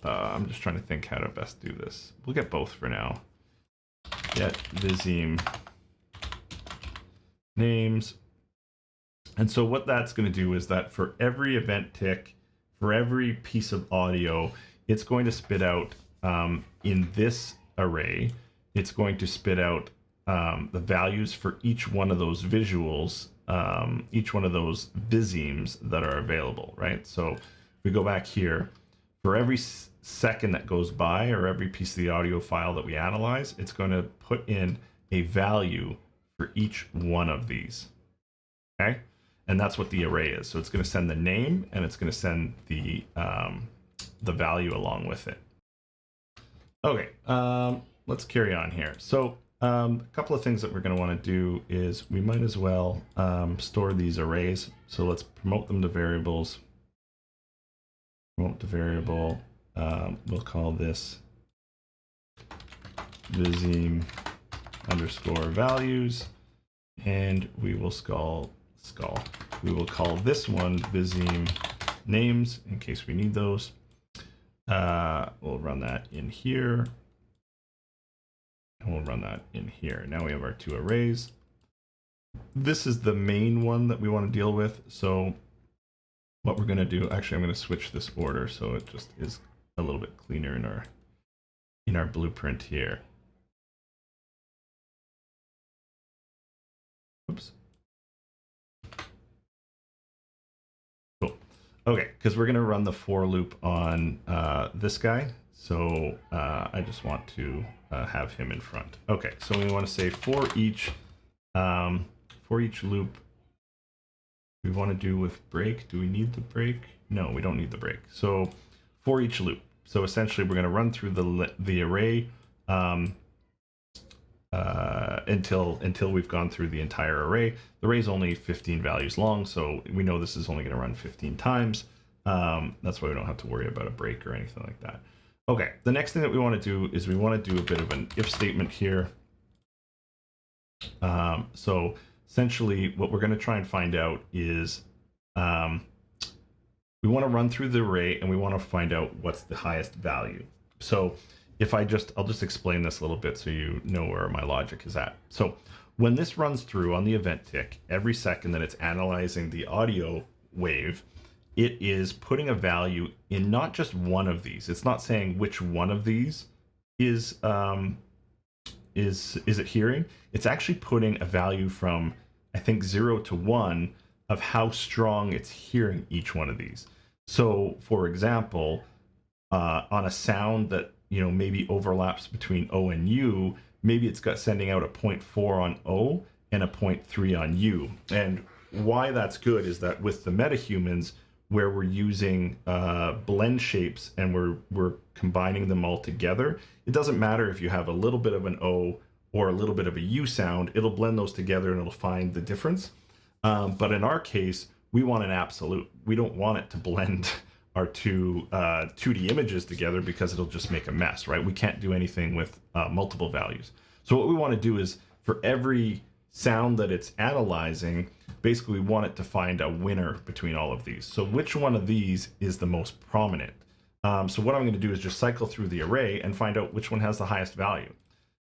I'm just trying to think how to best do this. We'll get both for now. Get Viseme names. And so what that's going to do is that for every event tick, for every piece of audio, it's going to spit out in this array, it's going to spit out the values for each one of those visuals, each one of those Visemes that are available, right? So if we go back here, for every second that goes by or every piece of the audio file that we analyze, it's going to put in a value for each one of these, okay? And that's what the array is. So it's going to send the name and it's going to send the value along with it. Okay, let's carry on here. So a couple of things that we're going to want to do is we might as well store these arrays. So let's promote them to variables. Promote to variable. We'll call this Viseme underscore values, and we will we will call this one Viseme names in case we need those. We'll run that in here. And we'll run that in here. Now we have our two arrays. This is the main one that we want to deal with. So what we're going to do, actually, I'm going to switch this order so it just is a little bit cleaner in our blueprint here. Oops. Cool. Okay, because we're going to run the for loop on this guy. So I just want to have him in front. Okay, so we want to say for each loop we want to do with break. Do we need the break? No, we don't need the break. So for each loop. So essentially we're going to run through the array until we've gone through the entire array. The array is only 15 values long, so we know this is only going to run 15 times. That's why we don't have to worry about a break or anything like that. Okay, the next thing that we want to do is we want to do a bit of an if statement here. So essentially what we're going to try and find out is we want to run through the array and we want to find out what's the highest value. So if I'll just explain this a little bit so you know where my logic is at. So when this runs through on the event tick, every second that it's analyzing the audio wave, it is putting a value in not just one of these. It's not saying which one of these is it hearing. It's actually putting a value from, I think, 0 to 1 of how strong it's hearing each one of these. So for example, on a sound that maybe overlaps between O and U, maybe it's got sending out a 0.4 on O and a 0.3 on U. And why that's good is that with the metahumans, where we're using blend shapes and we're combining them all together, it doesn't matter if you have a little bit of an O or a little bit of a U sound, it'll blend those together and it'll find the difference. But in our case, we want an absolute. We don't want it to blend our two 2D images together because it'll just make a mess, right? We can't do anything with multiple values. So what we want to do is for every sound that it's analyzing, basically we want it to find a winner between all of these. So which one of these is the most prominent? So what I'm going to do is just cycle through the array and find out which one has the highest value.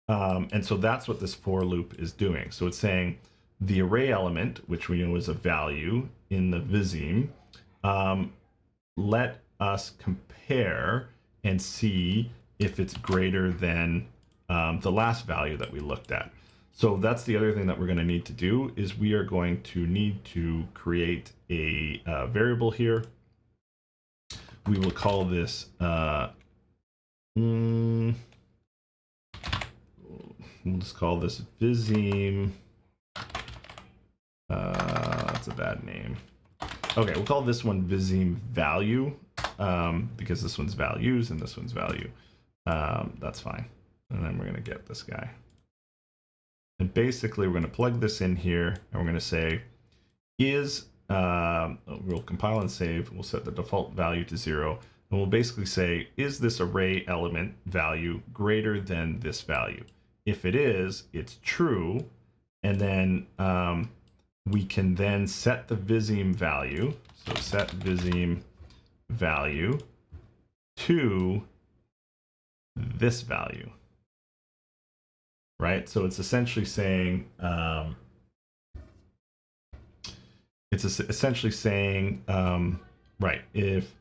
And so that's what this for loop is doing. So it's saying the array element, which we know is a value in the Viseme, let us compare and see if it's greater than the last value that we looked at. So that's the other thing that we're going to need to do is we are going to need to create a variable here. We will call this we'll just call this Viseme. That's a bad name. Okay, we'll call this one Viseme value. because this one's values and this one's value. That's fine. And then we're going to get this guy. And basically, we're going to plug this in here, and we're going to say, we'll compile and save. We'll set the default value to 0. And we'll basically say, is this array element value greater than this value? If it is, it's true. And then we can then set the Viseme value. So set Viseme value to this value. Right? So it's essentially saying, right, if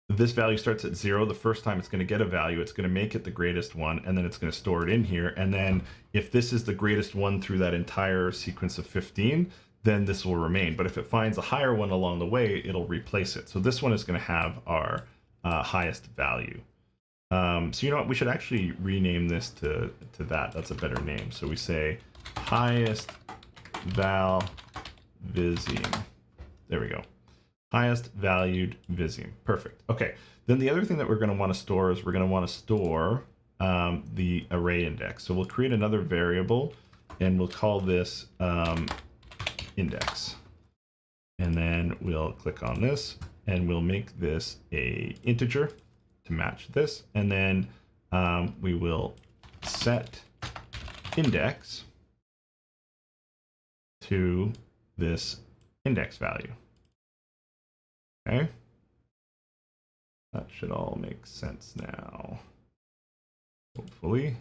this value starts at 0, the first time it's going to get a value, it's going to make it the greatest one, and then it's going to store it in here. And then if this is the greatest one through that entire sequence of 15, then this will remain. But if it finds a higher one along the way, it'll replace it. So this one is going to have our highest value. So you know what? We should actually rename this to that. That's a better name. So we say highest val Viseme. There we go. Highest valued Viseme. Perfect. Okay. Then the other thing that we're going to want to store is we're going to want to store the array index. So we'll create another variable, and we'll call this index. And then we'll click on this, and we'll make this a integer to match this. And then we will set index to this index value. Okay. That should all make sense now. Hopefully.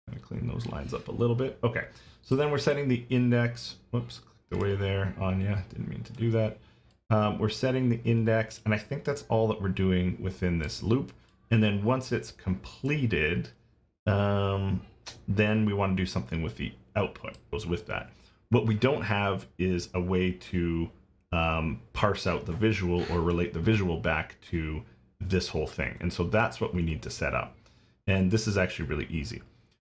I'm going to clean those lines up a little bit. Okay. So then we're setting the index. Whoops, clicked away there. Anya, didn't mean to do that. We're setting the index, and I think that's all that we're doing within this loop. And then once it's completed, then we want to do something with the output goes with that. What we don't have is a way to parse out the visual or relate the visual back to this whole thing. And so that's what we need to set up. And this is actually really easy.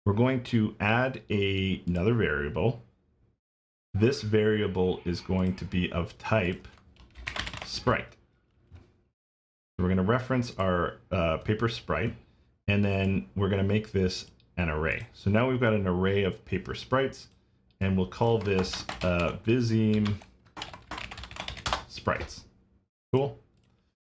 We're going to add another variable. This variable is going to be of type sprite. We're going to reference our paper sprite, and then we're going to make this an array. So now we've got an array of paper sprites, and we'll call this Viseme sprites. Cool.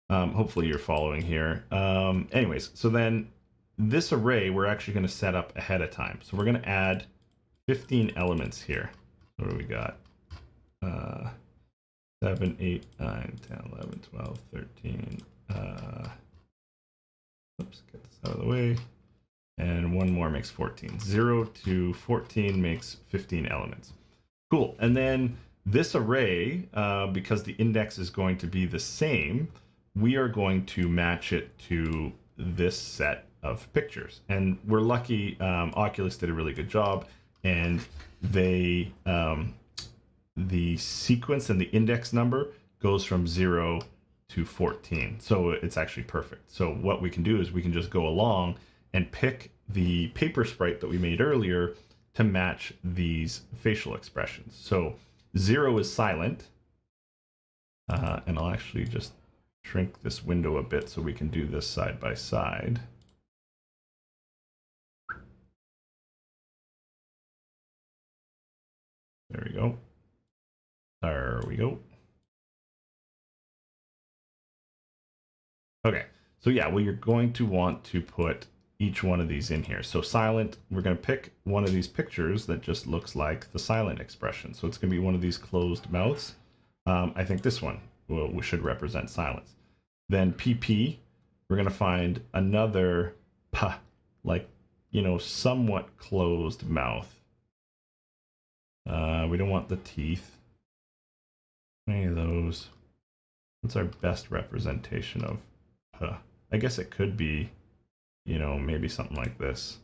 Hopefully you're following here. Anyways, so then this array we're actually going to set up ahead of time. So we're going to add 15 elements here. What do we got? 7, 8, 9, 10, 11, 12, 13. Oops, get this out of the way. And one more makes 14. 0 to 14 makes 15 elements. Cool. And then this array, because the index is going to be the same, we are going to match it to this set of pictures. And we're lucky, Oculus did a really good job, and they the sequence and the index number goes from 0 to 14. So it's actually perfect. So what we can do is we can just go along and pick the paper sprite that we made earlier to match these facial expressions. So 0 is silent. And I'll actually just shrink this window a bit so we can do this side by side. There we go. There we go. Okay, so yeah, well, you're going to want to put each one of these in here. So silent, we're going to pick one of these pictures that just looks like the silent expression. So it's going to be one of these closed mouths. I think this one should represent silence. Then PP, we're going to find another, like, you know, somewhat closed mouth. We don't want the teeth. Any of those. What's our best representation of I guess it could be, you know, maybe something like this.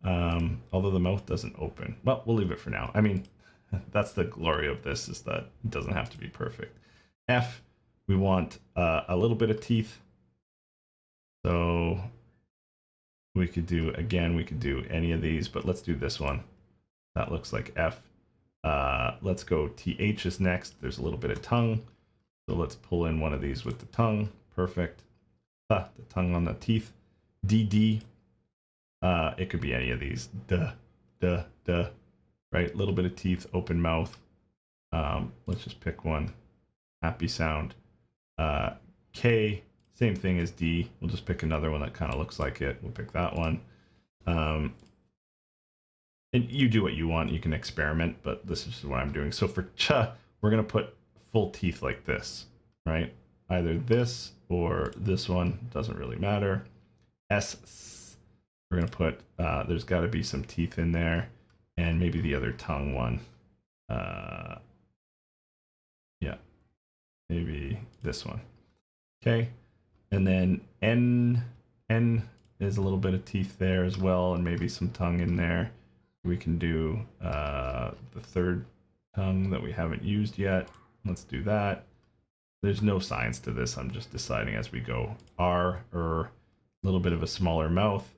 Although the mouth doesn't open. Well, we'll leave it for now. I mean, that's the glory of this, is that it doesn't have to be perfect. F, we want a little bit of teeth. So we could do, again, we could do any of these, but let's do this one. That looks like F. Let's go TH is next. There's a little bit of tongue. So let's pull in one of these with the tongue. Perfect. The tongue on the teeth. DD. It could be any of these. Duh. Right? Little bit of teeth, open mouth. Let's just pick one. Happy sound. K. Same thing as D. We'll just pick another one that kind of looks like it. We'll pick that one. And you do what you want. You can experiment, but this is what I'm doing. So for ch, we're going to put full teeth like this, right? Either this or this one. Doesn't really matter. S, we're going to put, there's got to be some teeth in there. And maybe the other tongue one. Yeah. Maybe this one. Okay. And then N is a little bit of teeth there as well, and maybe some tongue in there. We can do the third tongue that we haven't used yet. Let's do that. There's no science to this. I'm just deciding as we go. R, a little bit of a smaller mouth.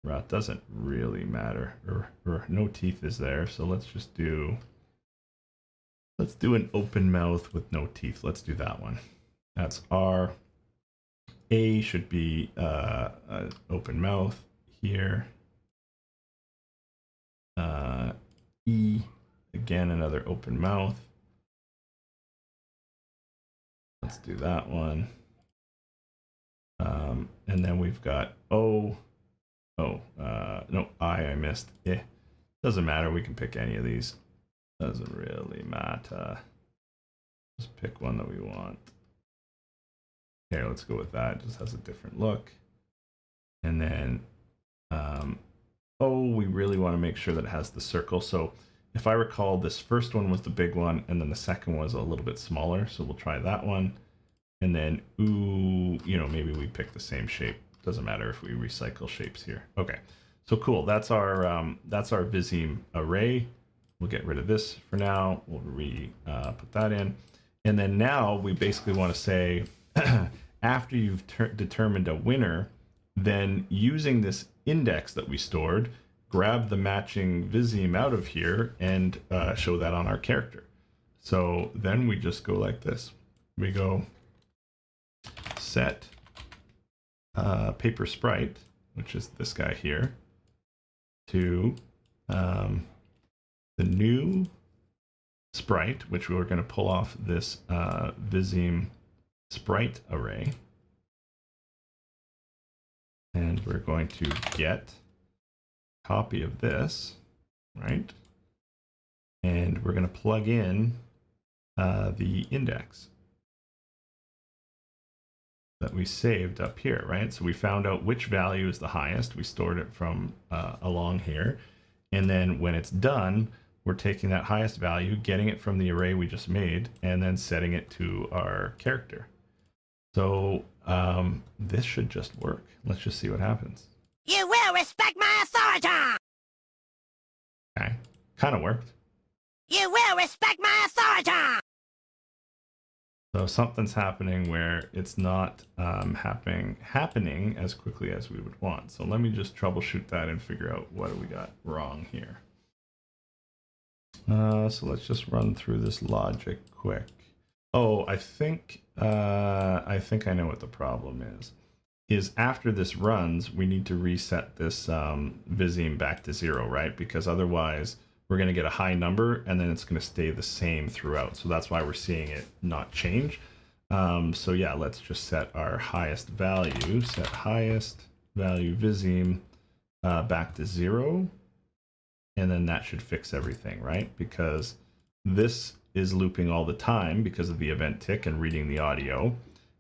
It doesn't really matter. No teeth is there, so let's just do. Let's do an open mouth with no teeth. Let's do that one. That's R. A should be an open mouth here. E, again, another open mouth. Let's do that one. And then we've got O. No, I missed. Doesn't matter. We can pick any of these. Doesn't really matter. Just pick one that we want. Here, let's go with that. It just has a different look. And then, we really want to make sure that it has the circle. So if I recall, this first one was the big one, and then the second was a little bit smaller. So we'll try that one. And then, maybe we pick the same shape. Doesn't matter if we recycle shapes here. Okay, so cool. That's our Viseme array. We'll get rid of this for now. We'll put that in. And then now we basically want to say, after you've determined a winner, then using this index that we stored, grab the matching Viseme out of here and show that on our character. So then we just go like this. We go set paper sprite, which is this guy here, to the new sprite, which we're going to pull off this Viseme sprite array. And we're going to get a copy of this, right? And we're going to plug in the index that we saved up here, right? So we found out which value is the highest. We stored it from along here. And then when it's done, we're taking that highest value, getting it from the array we just made, and then setting it to our character. So this should just work. Let's just see what happens. You will respect my authority! Okay, kind of worked. You will respect my authority! So something's happening where it's not happening as quickly as we would want. So let me just troubleshoot that and figure out what we got wrong here. So let's just run through this logic quick. Oh, I think I know what the problem is. Is after this runs, we need to reset this Viseme back to 0, right? Because otherwise we're going to get a high number and then it's going to stay the same throughout. So that's why we're seeing it not change. So yeah, let's just set our highest value, set highest value Viseme back to 0. And then that should fix everything, right? Because this is looping all the time because of the event tick and reading the audio.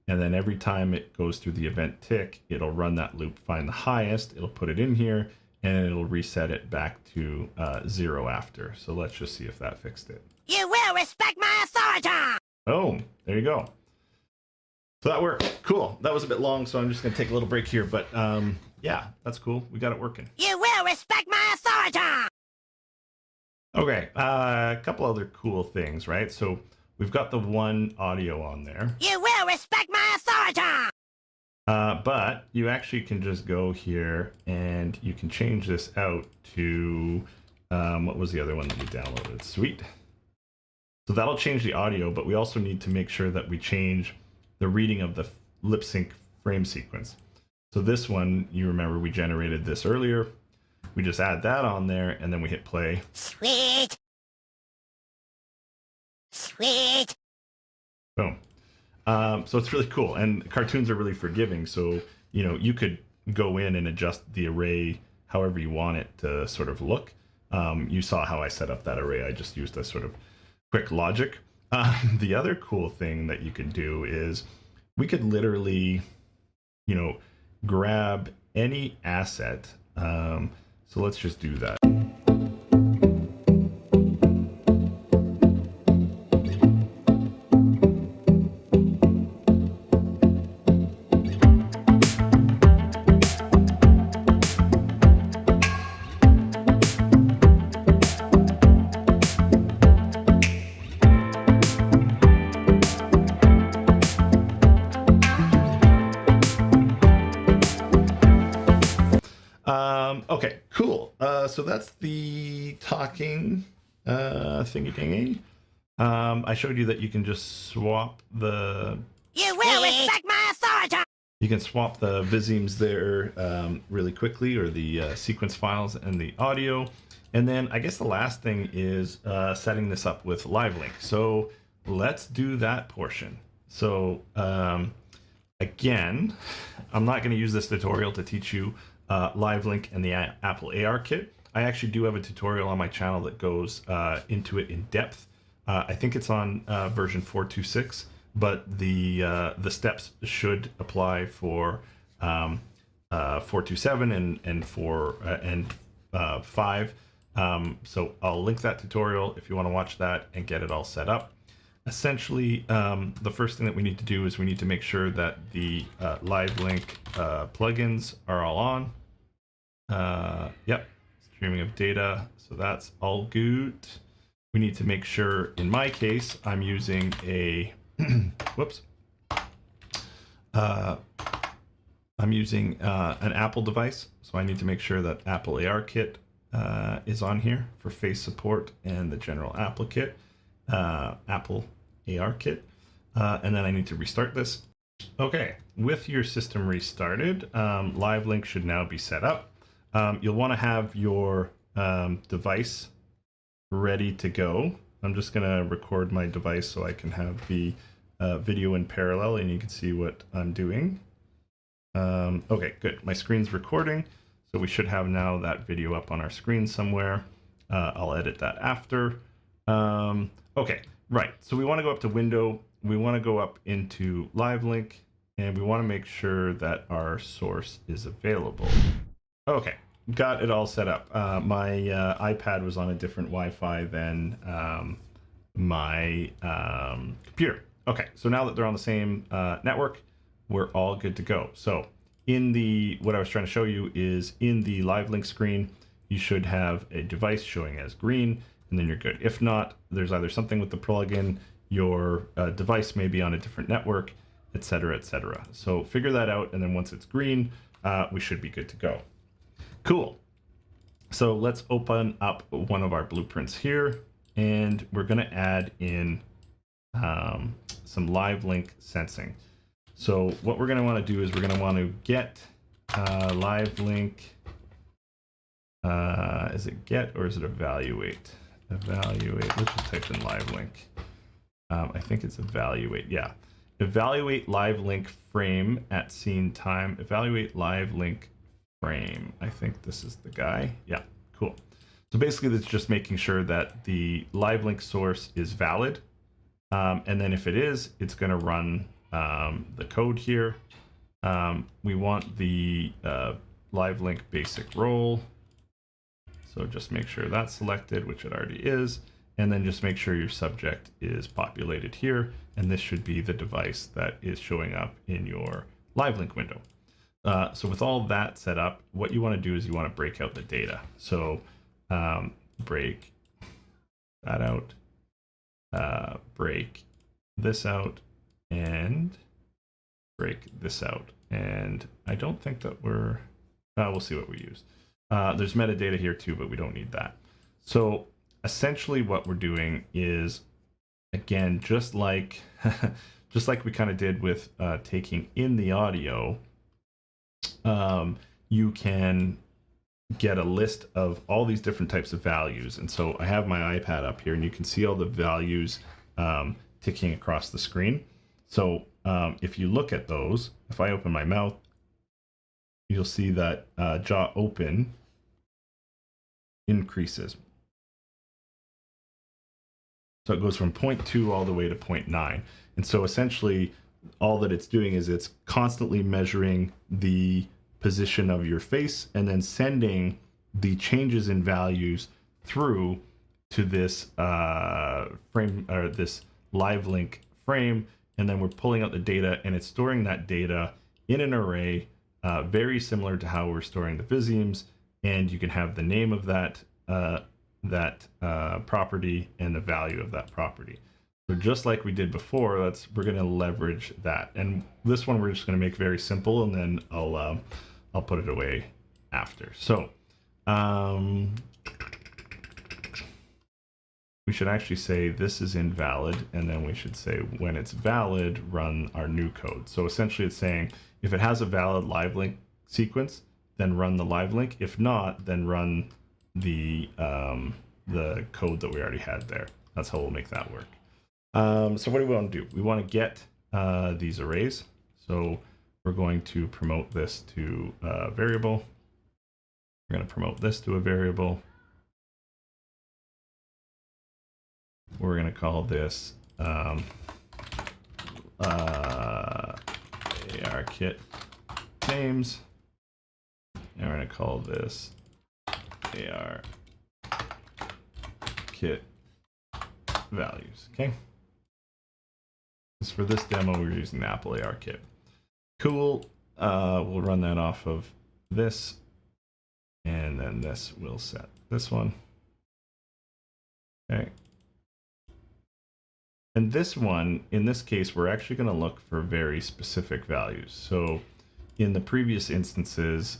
And then every time it goes through the event tick, it'll run that loop, find the highest, it'll put it in here, and it'll reset it back to 0 after. So let's just see if that fixed it. You will respect my authority! Oh, there you go. So that worked. Cool. That was a bit long, so I'm just going to take a little break here. But yeah, that's cool. We got it working. You will respect my authority! Okay, a couple other cool things, right? So we've got the one audio on there. You will respect my authority! But you actually can just go here and you can change this out to, what was the other one that you downloaded? Sweet. So that'll change the audio, but we also need to make sure that we change the reading of the lip sync frame sequence. So this one, you remember we generated this earlier. We just add that on there and then we hit play. Sweet. Sweet. Boom. So it's really cool, and cartoons are really forgiving. So, you know, you could go in and adjust the array however you want it to sort of look. You saw how I set up that array. I just used a sort of quick logic. The other cool thing that you could do is we could literally, you know, grab any asset. So let's just do that. Okay, cool. So that's the talking thingy-dingy. I showed you that you can just swap the... You will respect my authority. You can swap the Visemes there really quickly, or the sequence files and the audio. And then I guess the last thing is setting this up with Livelink. So let's do that portion. So again, I'm not going to use this tutorial to teach you Livelink and the Apple AR kit. I actually do have a tutorial on my channel that goes into it in depth. I think it's on version 4.26, but the steps should apply for 4.27 and 4 and 5. So I'll link that tutorial if you want to watch that and get it all set up. Essentially, the first thing that we need to do is we need to make sure that the Livelink plugins are all on. Yep, streaming of data, so that's all good. We need to make sure, in my case, I'm using a whoops. I'm using an Apple device, so I need to make sure that Apple AR kit is on here for face support and the general Apple kit, Apple AR kit, and then I need to restart this. Okay, with your system restarted, Livelink should now be set up. You'll want to have your device ready to go. I'm just going to record my device so I can have the video in parallel and you can see what I'm doing. Okay, good. My screen's recording, so we should have now that video up on our screen somewhere. I'll edit that after. Okay, right. So we want to go up to Window. We want to go up into Livelink, and we want to make sure that our source is available. Okay, got it all set up. My iPad was on a different Wi-Fi than my computer. Okay, so now that they're on the same network, we're all good to go. So in what I was trying to show you is in the Livelink screen, you should have a device showing as green, and then you're good. If not, there's either something with the plugin, your device may be on a different network, etc., etc. So figure that out, and then once it's green, we should be good to go. Cool. So let's open up one of our blueprints here, and we're going to add in some Livelink sensing. So what we're going to want to do is we're going to want to get Livelink. Is it get or is it evaluate? Evaluate. Let's just type in Livelink. I think it's evaluate. Yeah. Evaluate Livelink frame at scene time. Evaluate Livelink frame. I think this is the guy. Yeah, cool. So basically that's just making sure that the Livelink source is valid. And then if it is, it's going to run the code here. We want the Livelink basic role. So just make sure that's selected, which it already is. And then just make sure your subject is populated here. And this should be the device that is showing up in your Livelink window. So with all that set up, what you want to do is you want to break out the data. So break that out, break this out, and break this out. And I don't think that we'll see what we use. There's metadata here too, but we don't need that. So essentially what we're doing is again, just like just like we kind of did with taking in the audio, you can get a list of all these different types of values. And so I have my iPad up here, and you can see all the values ticking across the screen. So if you look at those, if I open my mouth, you'll see that jaw open increases. So it goes from 0.2 all the way to 0.9. And so essentially all that it's doing is it's constantly measuring the position of your face and then sending the changes in values through to this frame, or this Livelink frame. And then we're pulling out the data, and it's storing that data in an array, very similar to how we're storing the Visemes. And you can have the name of that property and the value of that property. So just like we did before, we're going to leverage that. And this one we're just going to make very simple, and then I'll put it away after. So we should actually say this is invalid, and then we should say when it's valid, run our new code. So essentially it's saying if it has a valid Livelink sequence, then run the Livelink. If not, then run the code that we already had there. That's how we'll make that work. So what do we want to do? We want to get these arrays. So we're going to promote this to a variable. We're going to promote this to a variable. We're going to call this ARKit names. And we're going to call this ARKit values. Okay. For this demo, we're using the Apple ARKit. Cool. We'll run that off of this, and then this will set this one. Okay. And this one, in this case, we're actually going to look for very specific values. So in the previous instances,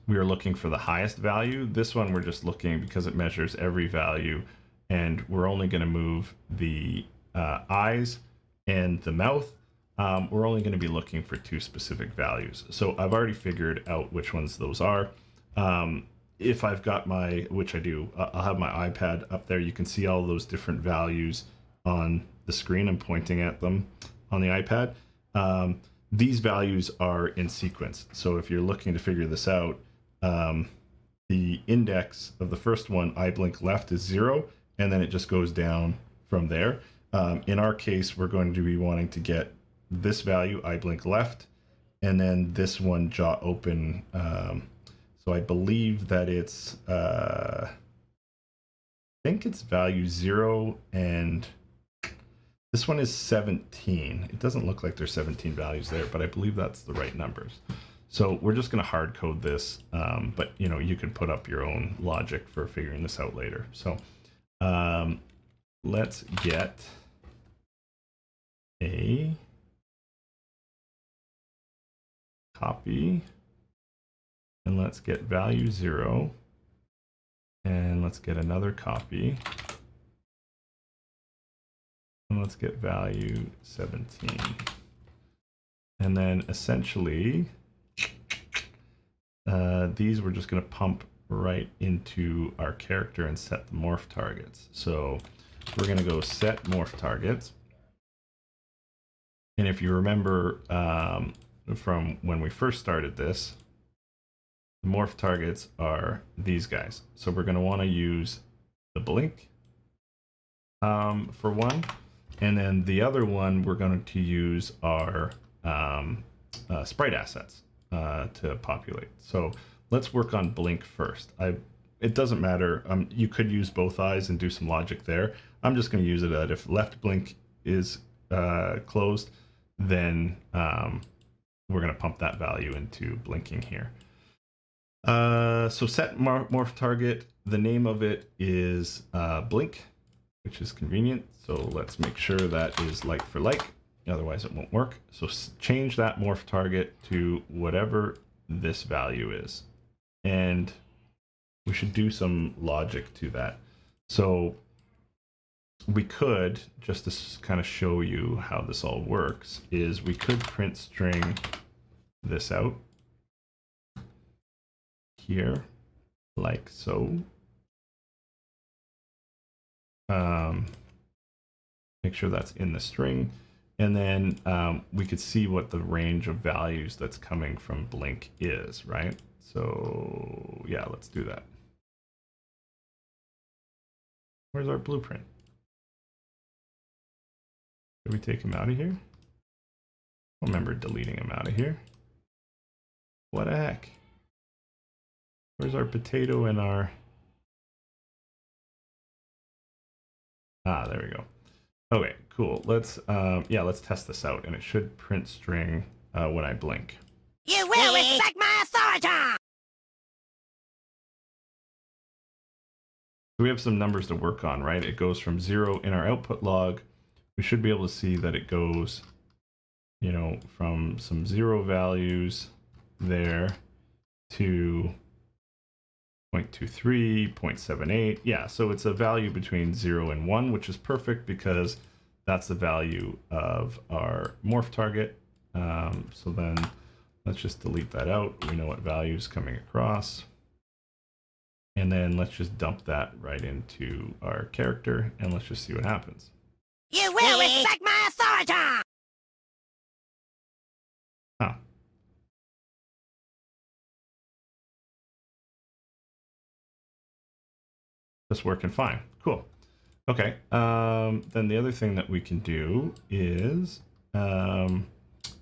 we were looking for the highest value. This one we're just looking, because it measures every value, and we're only going to move the eyes and the mouth. We're only going to be looking for 2 specific values. So I've already figured out which ones those are. If I've got which I do, I'll have my iPad up there. You can see all those different values on the screen. I'm pointing at them on the iPad. These values are in sequence. So if you're looking to figure this out, the index of the first one, I blink left, is 0, and then it just goes down from there. In our case, we're going to be wanting to get this value, I blink left, and then this one, jaw open. So I believe that it's, I think it's value 0, and this one is 17. It doesn't look like there's 17 values there, but I believe that's the right numbers. So we're just going to hard code this, but you can put up your own logic for figuring this out later. So let's get a copy, and let's get value 0, and let's get another copy, and let's get value 17. And then essentially these we're just going to pump right into our character and set the morph targets. So we're going to go set morph targets. And if you remember from when we first started this, the morph targets are these guys. So we're going to want to use the blink for one. And then the other one, we're going to use our sprite assets to populate. So let's work on blink first. It doesn't matter. You could use both eyes and do some logic there. I'm just going to use it that if left blink is closed, then we're going to pump that value into blinking here. So set morph target. The name of it is blink, which is convenient. So let's make sure that is like for like. Otherwise it won't work. So change that morph target to whatever this value is. And we should do some logic to that. So we could, just to kind of show you how this all works, is we could print string this out here, like so. Make sure that's in the string. And then we could see what the range of values that's coming from blink is, right? So yeah, let's do that. Where's our blueprint? Did we take him out of here? I remember deleting him out of here. What the heck? Where's our potato and our... Ah, there we go. Okay, cool. Let's let's test this out, and it should print string when I blink. You will respect my authority! So we have some numbers to work on, right? It goes from 0 in our output log. We should be able to see that it goes, you know, from some 0 values there to 0.23, 0.78. Yeah, so it's a value between 0 and 1, which is perfect because that's the value of our morph target. So then let's just delete that out. We know what value is coming across. And then let's just dump that right into our character, and let's just see what happens. You will respect my authority! Huh. That's working fine. Cool. Okay. Then the other thing that we can do is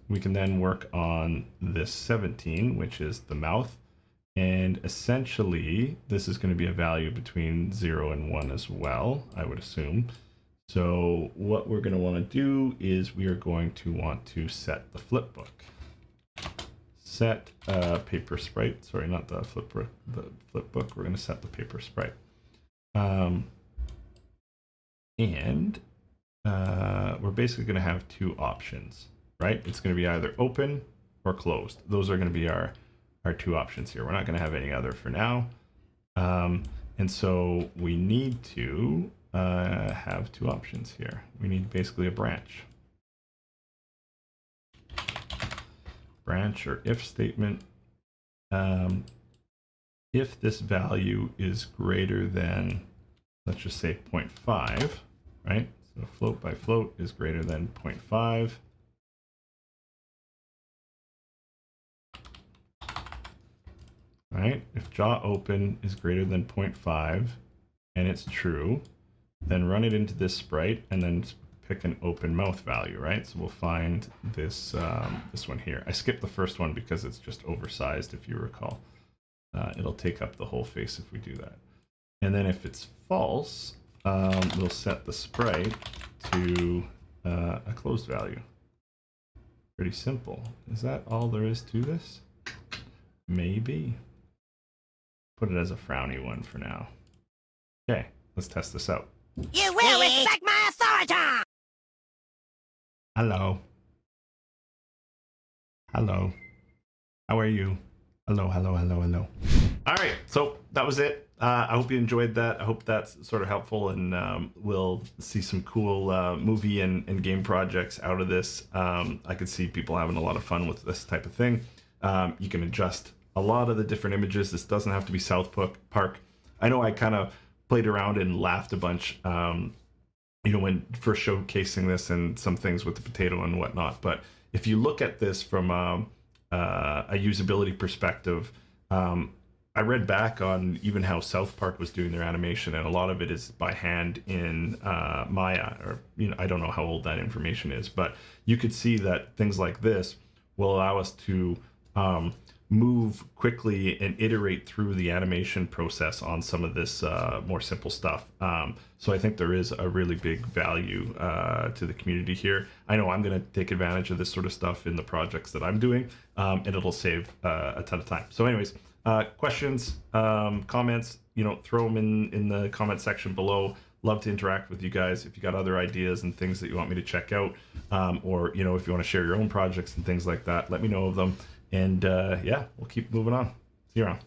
we can then work on this 17, which is the mouth. And essentially, this is going to be a value between 0 and 1 as well, I would assume. So what we're going to want to do is we are going to want to set the flipbook. Set paper sprite. Sorry, not the flipbook. We're going to set the paper sprite. And we're basically going to have two options, right? It's going to be either open or closed. Those are going to be our two options here. We're not going to have any other for now. And so we need to have two options here. We need basically a branch. Branch or if statement. If this value is greater than, let's just say 0.5, right? So float by float is greater than 0.5. Right? If jaw open is greater than 0.5 and it's true, then run it into this sprite and then pick an open mouth value, right? So we'll find this this one here. I skipped the first one because it's just oversized, if you recall. It'll take up the whole face if we do that. And then if it's false, we'll set the sprite to a closed value. Pretty simple. Is that all there is to this? Maybe. Put it as a frowny one for now. Okay, let's test this out. You will respect my authority! Hello. Hello. How are you? Hello, hello, hello, hello. All right, so that was it. I hope you enjoyed that. I hope that's sort of helpful, and we'll see some cool movie and game projects out of this. I could see people having a lot of fun with this type of thing. You can adjust a lot of the different images. This doesn't have to be South Park. I know I kind of played around and laughed a bunch, you know, when first showcasing this and some things with the potato and whatnot. But if you look at this from a usability perspective, I read back on even how South Park was doing their animation, and a lot of it is by hand in Maya, or, you know, I don't know how old that information is, but you could see that things like this will allow us to move quickly and iterate through the animation process on some of this more simple stuff. So I think there is a really big value to the community here. I know I'm going to take advantage of this sort of stuff in the projects that I'm doing, and it'll save a ton of time. So anyways, questions, comments, you know, throw them in the comment section below. Love to interact with you guys. If you got other ideas and things that you want me to check out, or, you know, if you want to share your own projects and things like that, let me know of them. And yeah, we'll keep moving on. See you around.